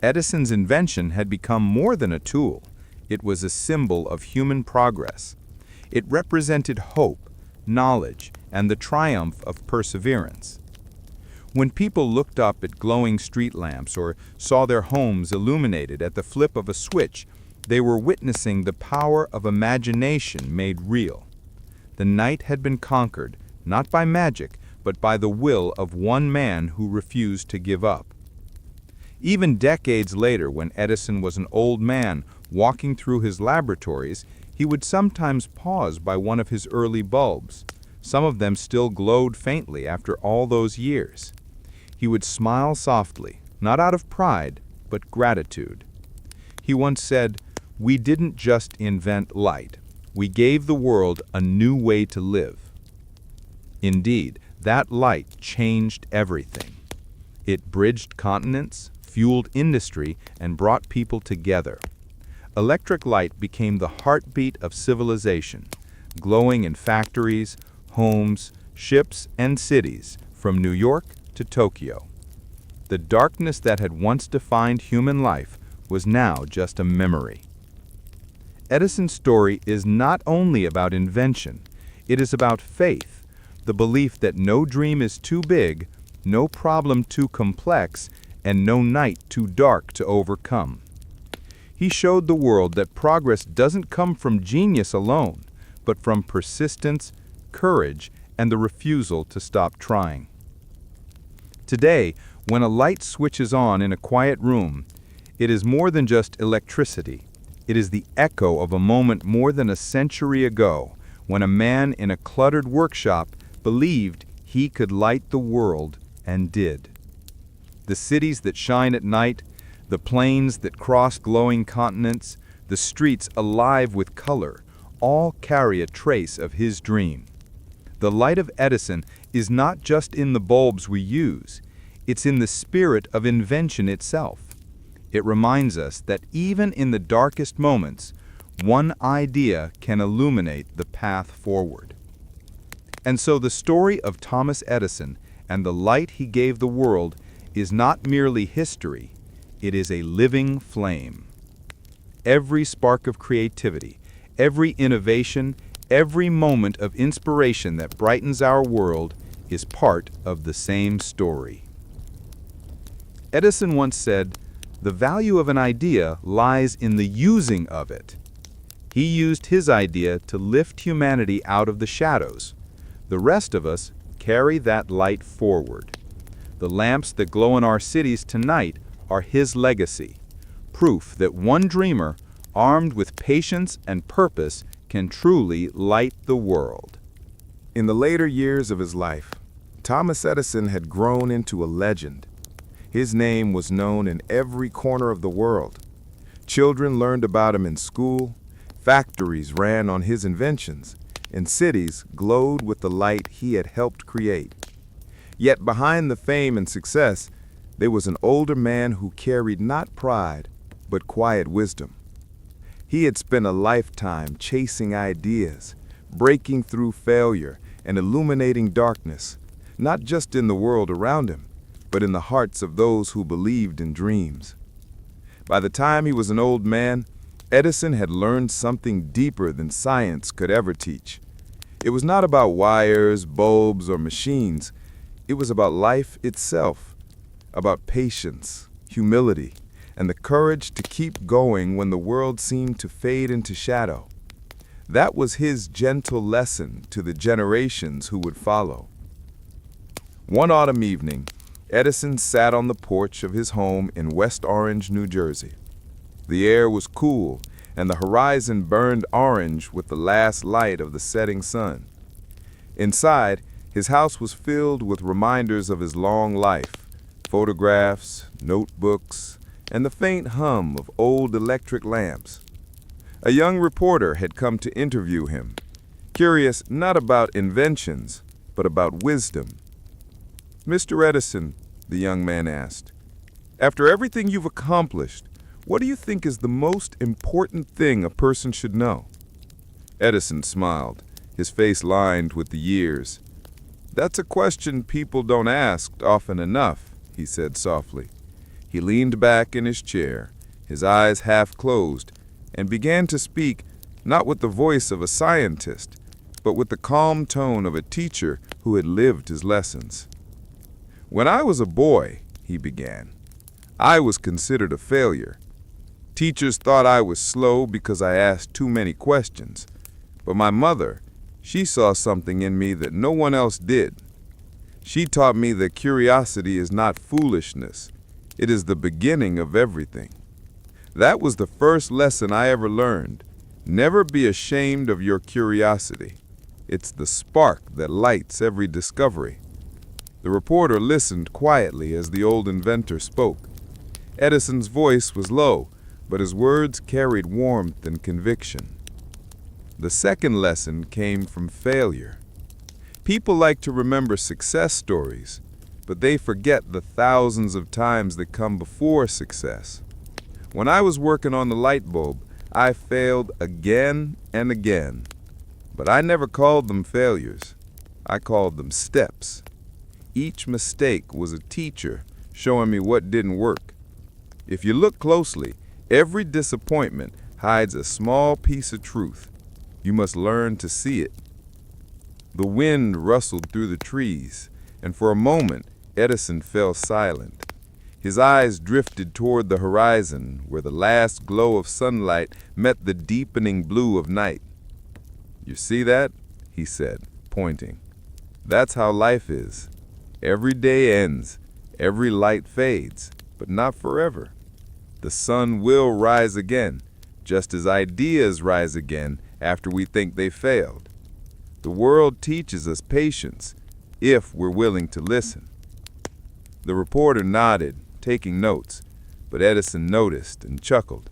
Edison's invention had become more than a tool. It was a symbol of human progress. It represented hope, knowledge, and the triumph of perseverance. When people looked up at glowing street lamps or saw their homes illuminated at the flip of a switch, they were witnessing the power of imagination made real. The night had been conquered, not by magic, but by the will of one man who refused to give up. Even decades later, when Edison was an old man walking through his laboratories, he would sometimes pause by one of his early bulbs. Some of them still glowed faintly after all those years. He would smile softly, not out of pride, but gratitude. He once said, "We didn't just invent light. We gave the world a new way to live." Indeed, that light changed everything. It bridged continents, fueled industry, and brought people together. Electric light became the heartbeat of civilization, glowing in factories, homes, ships, and cities, from New York to Tokyo. The darkness that had once defined human life was now just a memory. Edison's story is not only about invention, it is about faith, the belief that no dream is too big, no problem too complex, and no night too dark to overcome. He showed the world that progress doesn't come from genius alone, but from persistence, courage, and the refusal to stop trying. Today, when a light switches on in a quiet room, it is more than just electricity. It is the echo of a moment more than a century ago, when a man in a cluttered workshop believed he could light the world and did. The cities that shine at night, the plains that cross glowing continents, the streets alive with color, all carry a trace of his dream. The light of Edison is not just in the bulbs we use, it's in the spirit of invention itself. It reminds us that even in the darkest moments, one idea can illuminate the path forward. And so the story of Thomas Edison and the light he gave the world is not merely history, it is a living flame. Every spark of creativity, every innovation, every moment of inspiration that brightens our world is part of the same story. Edison once said, "The value of an idea lies in the using of it." He used his idea to lift humanity out of the shadows. The rest of us carry that light forward. The lamps that glow in our cities tonight are his legacy, proof that one dreamer, armed with patience and purpose, can truly light the world. In the later years of his life, Thomas Edison had grown into a legend. His name was known in every corner of the world. Children learned about him in school, factories ran on his inventions, and cities glowed with the light he had helped create. Yet behind the fame and success, there was an older man who carried not pride, but quiet wisdom. He had spent a lifetime chasing ideas, breaking through failure, and illuminating darkness, not just in the world around him, but in the hearts of those who believed in dreams. By the time he was an old man, Edison had learned something deeper than science could ever teach. It was not about wires, bulbs, or machines. It was about life itself, about patience, humility, and the courage to keep going when the world seemed to fade into shadow. That was his gentle lesson to the generations who would follow. One autumn evening, Edison sat on the porch of his home in West Orange, New Jersey. The air was cool, and the horizon burned orange with the last light of the setting sun. Inside, his house was filled with reminders of his long life, photographs, notebooks, and the faint hum of old electric lamps. A young reporter had come to interview him, curious not about inventions, but about wisdom. "Mr. Edison," the young man asked, "after everything you've accomplished, what do you think is the most important thing a person should know?" Edison smiled, his face lined with the years. "That's a question people don't ask often enough," he said softly. He leaned back in his chair, his eyes half closed, and began to speak not with the voice of a scientist, but with the calm tone of a teacher who had lived his lessons. "When I was a boy," he began, "I was considered a failure. Teachers thought I was slow because I asked too many questions. But my mother, she saw something in me that no one else did. She taught me that curiosity is not foolishness. It is the beginning of everything. That was the first lesson I ever learned. Never be ashamed of your curiosity. It's the spark that lights every discovery." The reporter listened quietly as the old inventor spoke. Edison's voice was low, but his words carried warmth and conviction. The second lesson came from failure. People like to remember success stories, but they forget the thousands of times that come before success. When I was working on the light bulb, I failed again and again. But I never called them failures. I called them steps. Each mistake was a teacher showing me what didn't work. If you look closely, every disappointment hides a small piece of truth. You must learn to see it. The wind rustled through the trees, and for a moment, Edison fell silent. His eyes drifted toward the horizon, where the last glow of sunlight met the deepening blue of night. "You see that?" he said, pointing. "That's how life is. Every day ends, every light fades, but not forever. The sun will rise again, just as ideas rise again after we think they failed. The world teaches us patience, if we're willing to listen." The reporter nodded, taking notes, but Edison noticed and chuckled.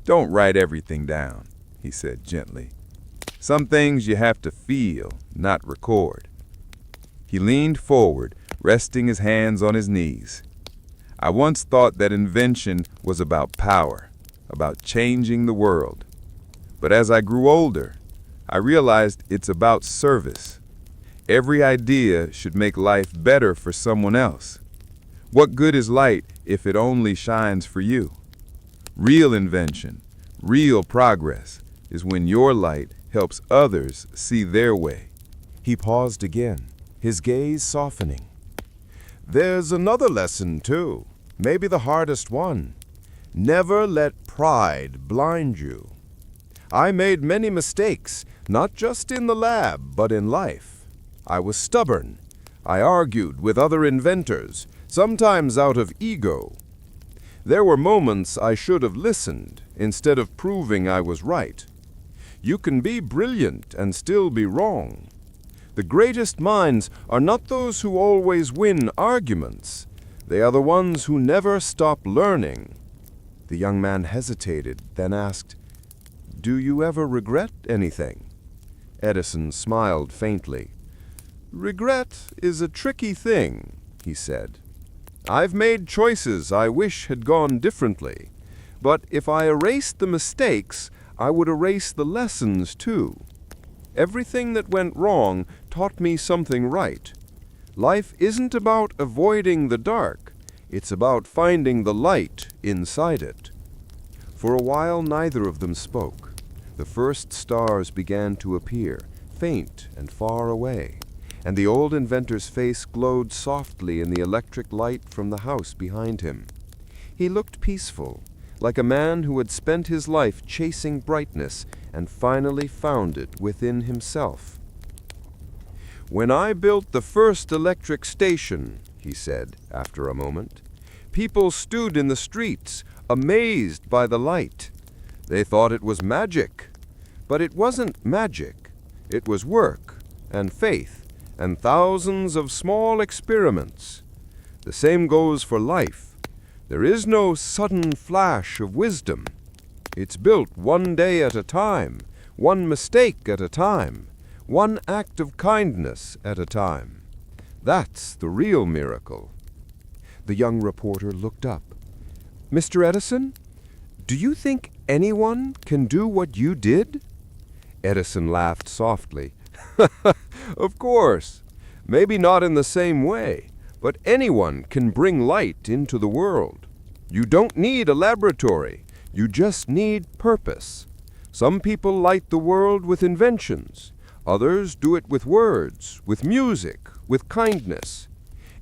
"Don't write everything down," he said gently. "Some things you have to feel, not record." He leaned forward, resting his hands on his knees. "I once thought that invention was about power, about changing the world. But as I grew older, I realized it's about service. Every idea should make life better for someone else. What good is light if it only shines for you? Real invention, real progress, is when your light helps others see their way." He paused again, his gaze softening. "There's another lesson, too, maybe the hardest one. Never let pride blind you. I made many mistakes, not just in the lab, but in life. I was stubborn. I argued with other inventors, sometimes out of ego. There were moments I should have listened, instead of proving I was right. You can be brilliant and still be wrong. The greatest minds are not those who always win arguments. They are the ones who never stop learning." The young man hesitated, then asked, "Do you ever regret anything?" Edison smiled faintly. "Regret is a tricky thing," he said. "I've made choices I wish had gone differently, but if I erased the mistakes, I would erase the lessons too. Everything that went wrong taught me something right. Life isn't about avoiding the dark, it's about finding the light inside it." For a while neither of them spoke. The first stars began to appear, faint and far away, and the old inventor's face glowed softly in the electric light from the house behind him. He looked peaceful, like a man who had spent his life chasing brightness and finally found it within himself. "When I built the first electric station," he said after a moment, "people stood in the streets, amazed by the light. They thought it was magic. But it wasn't magic. It was work and faith and thousands of small experiments. The same goes for life. There is no sudden flash of wisdom. It's built one day at a time, one mistake at a time, one act of kindness at a time. That's the real miracle." The young reporter looked up. "Mr. Edison, do you think anyone can do what you did?" Edison laughed softly. "Of course. Maybe not in the same way, but anyone can bring light into the world. You don't need a laboratory. You just need purpose. Some people light the world with inventions. Others do it with words, with music, with kindness.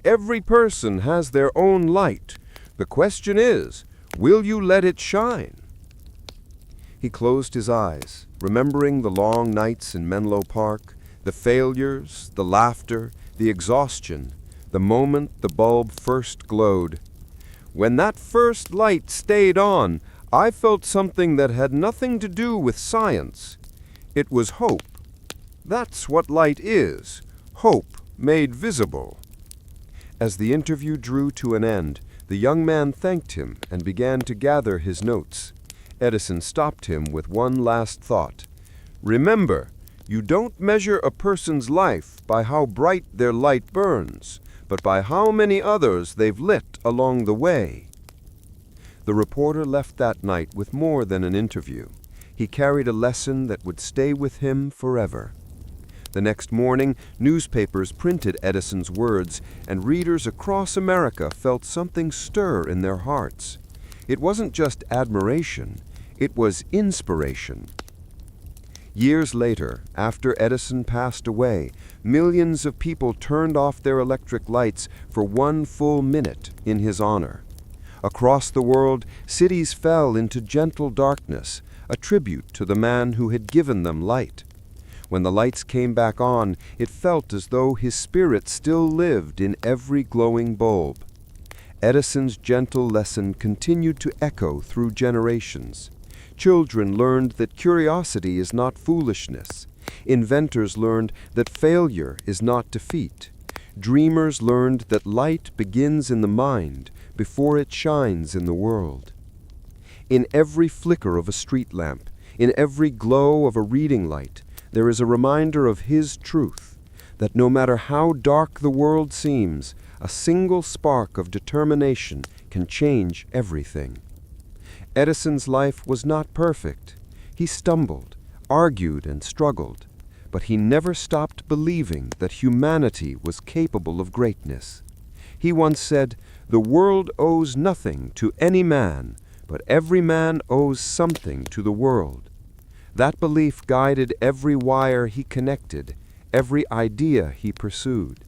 Every person has their own light. The question is, will you let it shine?" He closed his eyes, remembering the long nights in Menlo Park, the failures, the laughter, the exhaustion, the moment the bulb first glowed. "When that first light stayed on, I felt something that had nothing to do with science. It was hope. That's what light is, hope made visible." As the interview drew to an end, the young man thanked him and began to gather his notes. Edison stopped him with one last thought. "Remember, you don't measure a person's life by how bright their light burns, but by how many others they've lit along the way. The reporter left that night with more than an interview. He carried a lesson that would stay with him forever. The next morning, newspapers printed Edison's words, and readers across America felt something stir in their hearts. It wasn't just admiration, it was inspiration. Years later, after Edison passed away, millions of people turned off their electric lights for 1 full minute in his honor. Across the world, cities fell into gentle darkness, a tribute to the man who had given them light. When the lights came back on, it felt as though his spirit still lived in every glowing bulb. Edison's gentle lesson continued to echo through generations. Children learned that curiosity is not foolishness. Inventors learned that failure is not defeat. Dreamers learned that light begins in the mind before it shines in the world. In every flicker of a street lamp, in every glow of a reading light, there is a reminder of his truth, that no matter how dark the world seems, a single spark of determination can change everything. Edison's life was not perfect. He stumbled, argued, and struggled, but he never stopped believing that humanity was capable of greatness. He once said, "The world owes nothing to any man, but every man owes something to the world." That belief guided every wire he connected, every idea he pursued.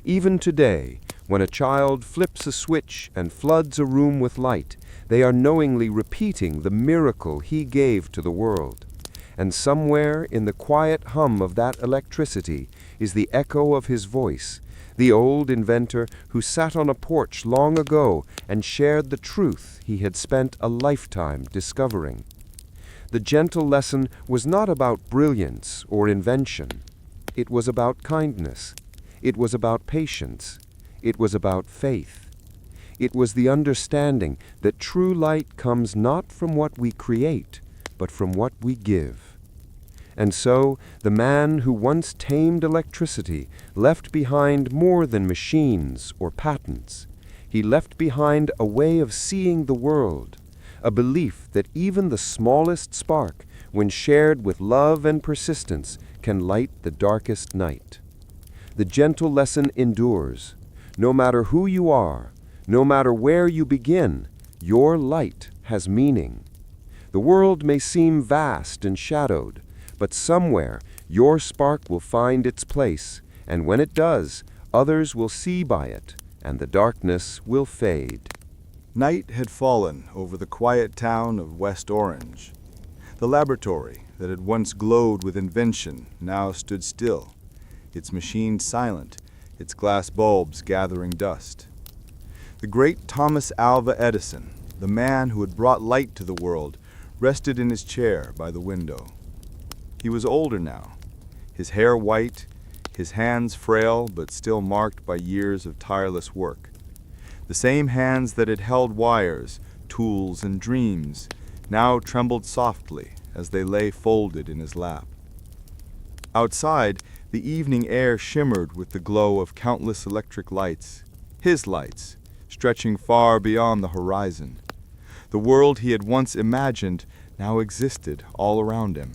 Even today, when a child flips a switch and floods a room with light, they are knowingly repeating the miracle he gave to the world. And somewhere in the quiet hum of that electricity is the echo of his voice, the old inventor who sat on a porch long ago and shared the truth he had spent a lifetime discovering. The gentle lesson was not about brilliance or invention. It was about kindness. It was about patience. It was about faith. It was the understanding that true light comes not from what we create, but from what we give. And so, the man who once tamed electricity left behind more than machines or patents. He left behind a way of seeing the world, a belief that even the smallest spark, when shared with love and persistence, can light the darkest night. The gentle lesson endures. No matter who you are, no matter where you begin, your light has meaning. The world may seem vast and shadowed, but somewhere your spark will find its place, and when it does, others will see by it, and the darkness will fade. Night had fallen over the quiet town of West Orange. The laboratory that had once glowed with invention now stood still, its machines silent, its glass bulbs gathering dust. The great Thomas Alva Edison, the man who had brought light to the world, rested in his chair by the window. He was older now, his hair white, his hands frail but still marked by years of tireless work. The same hands that had held wires, tools, and dreams now trembled softly as they lay folded in his lap. Outside, the evening air shimmered with the glow of countless electric lights, his lights, stretching far beyond the horizon. The world he had once imagined now existed all around him.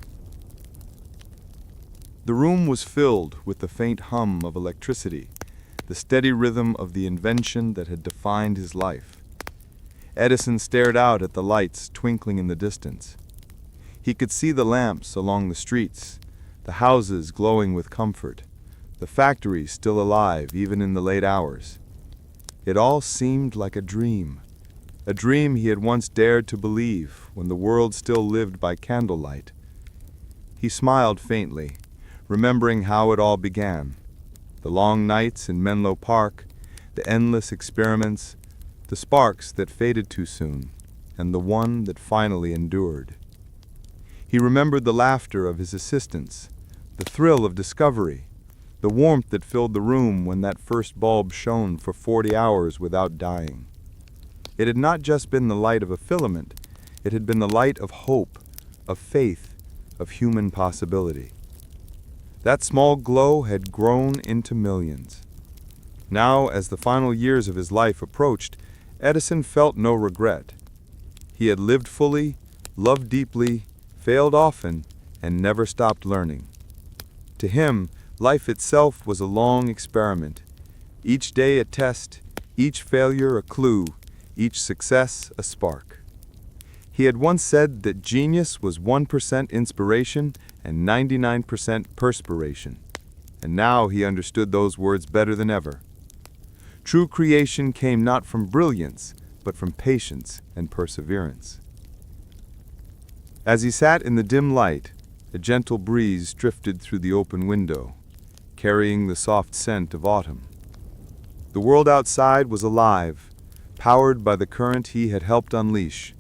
The room was filled with the faint hum of electricity, the steady rhythm of the invention that had defined his life. Edison stared out at the lights twinkling in the distance. He could see the lamps along the streets, the houses glowing with comfort, the factories still alive even in the late hours. It all seemed like a dream he had once dared to believe when the world still lived by candlelight. He smiled faintly, remembering how it all began. The long nights in Menlo Park, the endless experiments, the sparks that faded too soon, and the one that finally endured. He remembered the laughter of his assistants, the thrill of discovery, the warmth that filled the room when that first bulb shone for 40 hours without dying. It had not just been the light of a filament, it had been the light of hope, of faith, of human possibility. That small glow had grown into millions. Now, as the final years of his life approached, Edison felt no regret. He had lived fully, loved deeply, failed often, and never stopped learning. To him, life itself was a long experiment, each day a test, each failure a clue, each success a spark. He had once said that genius was 1% inspiration and 99% perspiration, and now he understood those words better than ever. True creation came not from brilliance, but from patience and perseverance. As he sat in the dim light, a gentle breeze drifted through the open window, carrying the soft scent of autumn. The world outside was alive, powered by the current he had helped unleash.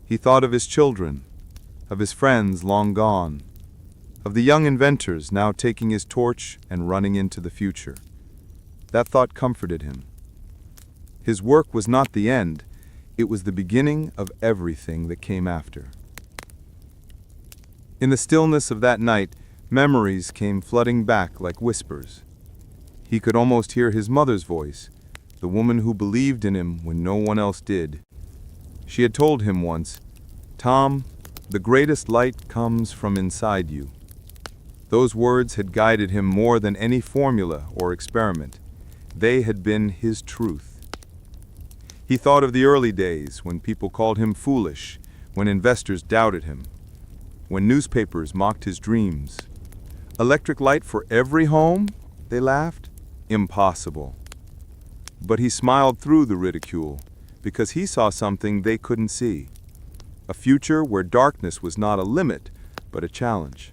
He thought of his children, of his friends long gone, of the young inventors now taking his torch and running into the future. That thought comforted him. His work was not the end, it was the beginning of everything that came after. In the stillness of that night, memories came flooding back like whispers. He could almost hear his mother's voice, the woman who believed in him when no one else did. She had told him once, "Tom, the greatest light comes from inside you." Those words had guided him more than any formula or experiment. They had been his truth. He thought of the early days when people called him foolish, when investors doubted him, when newspapers mocked his dreams. Electric light for every home? They laughed. Impossible. But he smiled through the ridicule, because he saw something they couldn't see. A future where darkness was not a limit, but a challenge.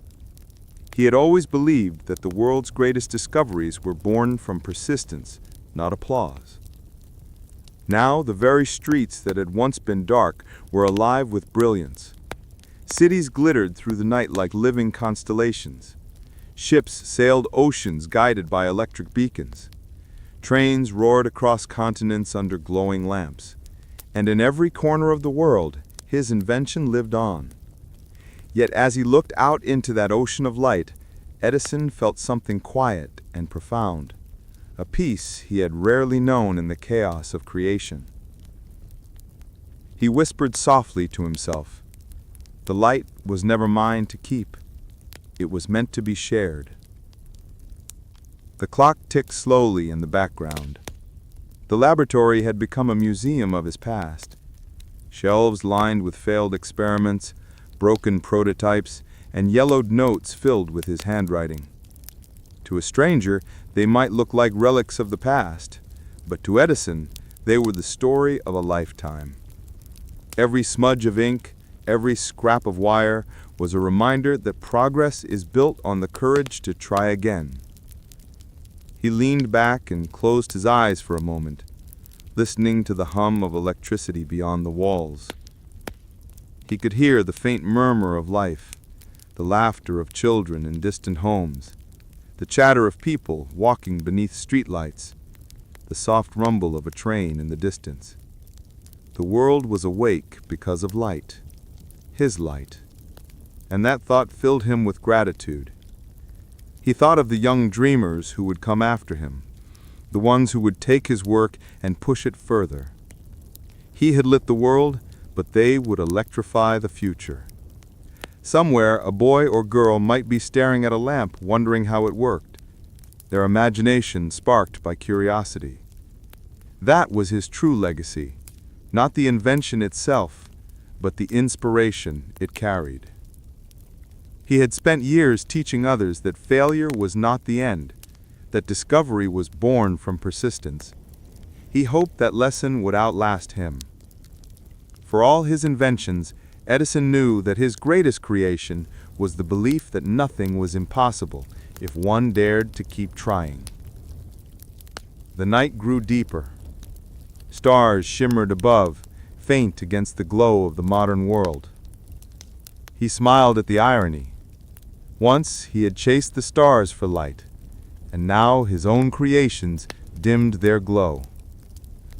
He had always believed that the world's greatest discoveries were born from persistence, not applause. Now, the very streets that had once been dark were alive with brilliance. Cities glittered through the night like living constellations. Ships sailed oceans guided by electric beacons. Trains roared across continents under glowing lamps. And in every corner of the world, his invention lived on. Yet as he looked out into that ocean of light, Edison felt something quiet and profound, a peace he had rarely known in the chaos of creation. He whispered softly to himself, "The light was never mine to keep. It was meant to be shared." The clock ticked slowly in the background. The laboratory had become a museum of his past. Shelves lined with failed experiments, broken prototypes, and yellowed notes filled with his handwriting. To a stranger, they might look like relics of the past, but to Edison, they were the story of a lifetime. Every smudge of ink, every scrap of wire was a reminder that progress is built on the courage to try again. He leaned back and closed his eyes for a moment, listening to the hum of electricity beyond the walls. He could hear the faint murmur of life, the laughter of children in distant homes, the chatter of people walking beneath streetlights, the soft rumble of a train in the distance. The world was awake because of light, his light, and that thought filled him with gratitude. He thought of the young dreamers who would come after him, the ones who would take his work and push it further. He had lit the world, but they would electrify the future. Somewhere, a boy or girl might be staring at a lamp, wondering how it worked, their imagination sparked by curiosity. That was his true legacy, not the invention itself, but the inspiration it carried. He had spent years teaching others that failure was not the end, that discovery was born from persistence. He hoped that lesson would outlast him. For all his inventions, Edison knew that his greatest creation was the belief that nothing was impossible if one dared to keep trying. The night grew deeper. Stars shimmered above, faint against the glow of the modern world. He smiled at the irony. Once he had chased the stars for light, and now his own creations dimmed their glow.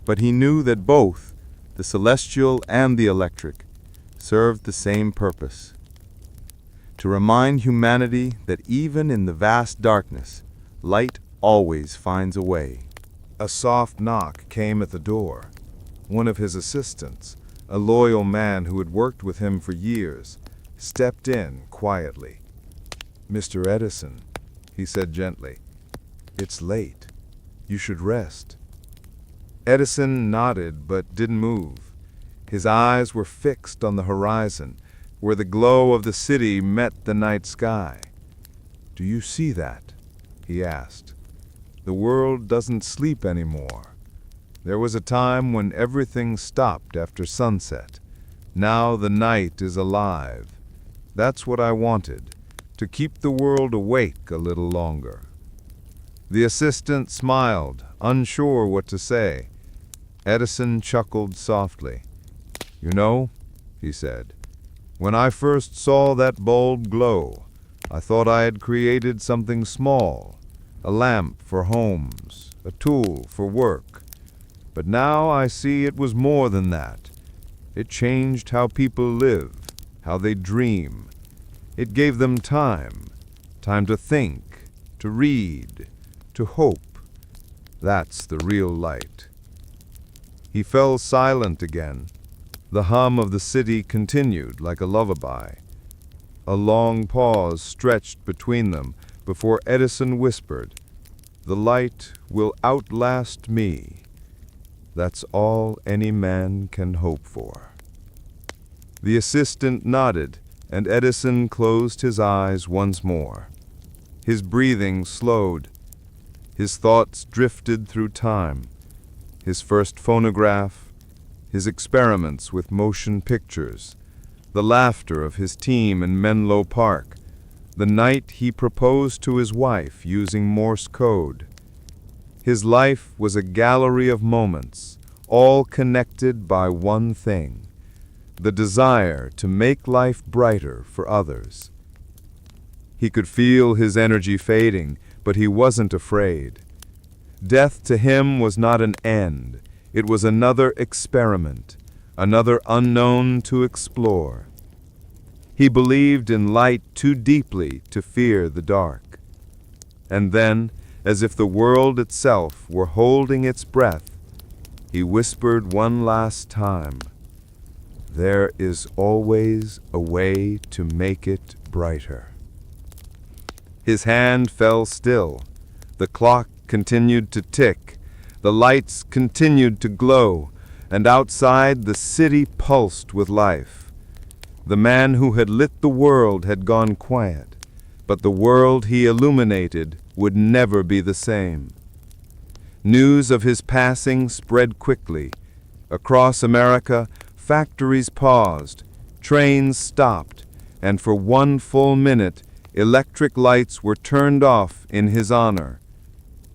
But he knew that both, the celestial and the electric, served the same purpose: to remind humanity that even in the vast darkness, light always finds a way. A soft knock came at the door. One of his assistants, a loyal man who had worked with him for years, stepped in quietly. "Mr. Edison," he said gently, "it's late. You should rest." Edison nodded but didn't move. His eyes were fixed on the horizon, where the glow of the city met the night sky. "Do you see that?" he asked. "The world doesn't sleep anymore. There was a time when everything stopped after sunset. Now the night is alive. That's what I wanted, to keep the world awake a little longer." The assistant smiled, unsure what to say. Edison chuckled softly. "You know," he said, "when I first saw that bulb glow, I thought I had created something small, a lamp for homes, a tool for work. But now I see it was more than that. It changed how people live, how they dream. It gave them time to think, to read, to hope. That's the real light." He fell silent again. The hum of the city continued like a lullaby. A long pause stretched between them before Edison whispered, "The light will outlast me. That's all any man can hope for." The assistant nodded, and Edison closed his eyes once more. His breathing slowed. His thoughts drifted through time. His first phonograph, his experiments with motion pictures, the laughter of his team in Menlo Park, the night he proposed to his wife using Morse code. His life was a gallery of moments, all connected by one thing: the desire to make life brighter for others. He could feel his energy fading, but he wasn't afraid. Death to him was not an end. It was another experiment, another unknown to explore. He believed in light too deeply to fear the dark. And then, as if the world itself were holding its breath, he whispered one last time, "There is always a way to make it brighter." His hand fell still. The clock continued to tick. The lights continued to glow, and outside the city pulsed with life. The man who had lit the world had gone quiet, but the world he illuminated would never be the same. News of his passing spread quickly. Across America, factories paused, trains stopped, and for one full minute, electric lights were turned off in his honor.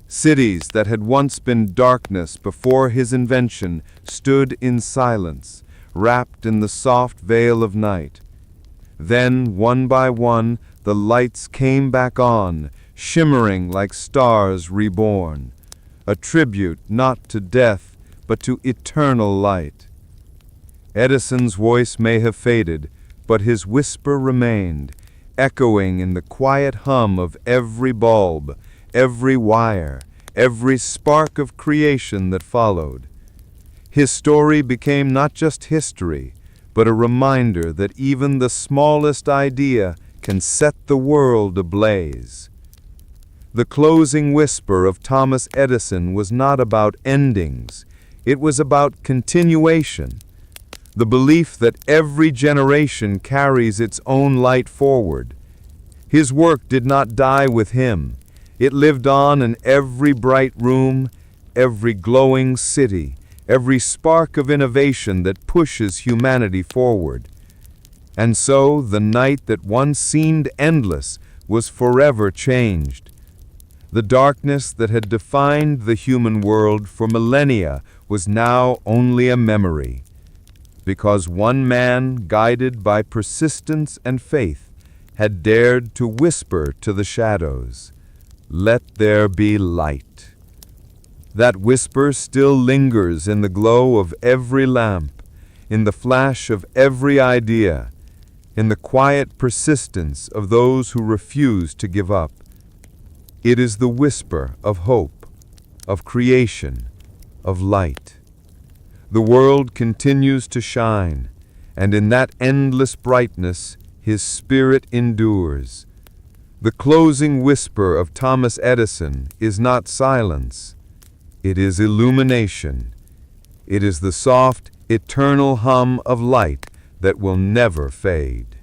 Cities that had once been darkness before his invention stood in silence, wrapped in the soft veil of night. Then, one by one, the lights came back on, shimmering like stars reborn, a tribute not to death, but to eternal light. Edison's voice may have faded, but his whisper remained, echoing in the quiet hum of every bulb, every wire, every spark of creation that followed. His story became not just history, but a reminder that even the smallest idea can set the world ablaze. The closing whisper of Thomas Edison was not about endings, it was about continuation. The belief that every generation carries its own light forward. His work did not die with him. It lived on in every bright room, every glowing city, every spark of innovation that pushes humanity forward. And so the night that once seemed endless was forever changed. The darkness that had defined the human world for millennia was now only a memory. Because one man, guided by persistence and faith, had dared to whisper to the shadows, "Let there be light." That whisper still lingers in the glow of every lamp, in the flash of every idea, in the quiet persistence of those who refuse to give up. It is the whisper of hope, of creation, of light. The world continues to shine, and in that endless brightness his spirit endures. The closing whisper of Thomas Edison is not silence. It is illumination. It is the soft, eternal hum of light that will never fade.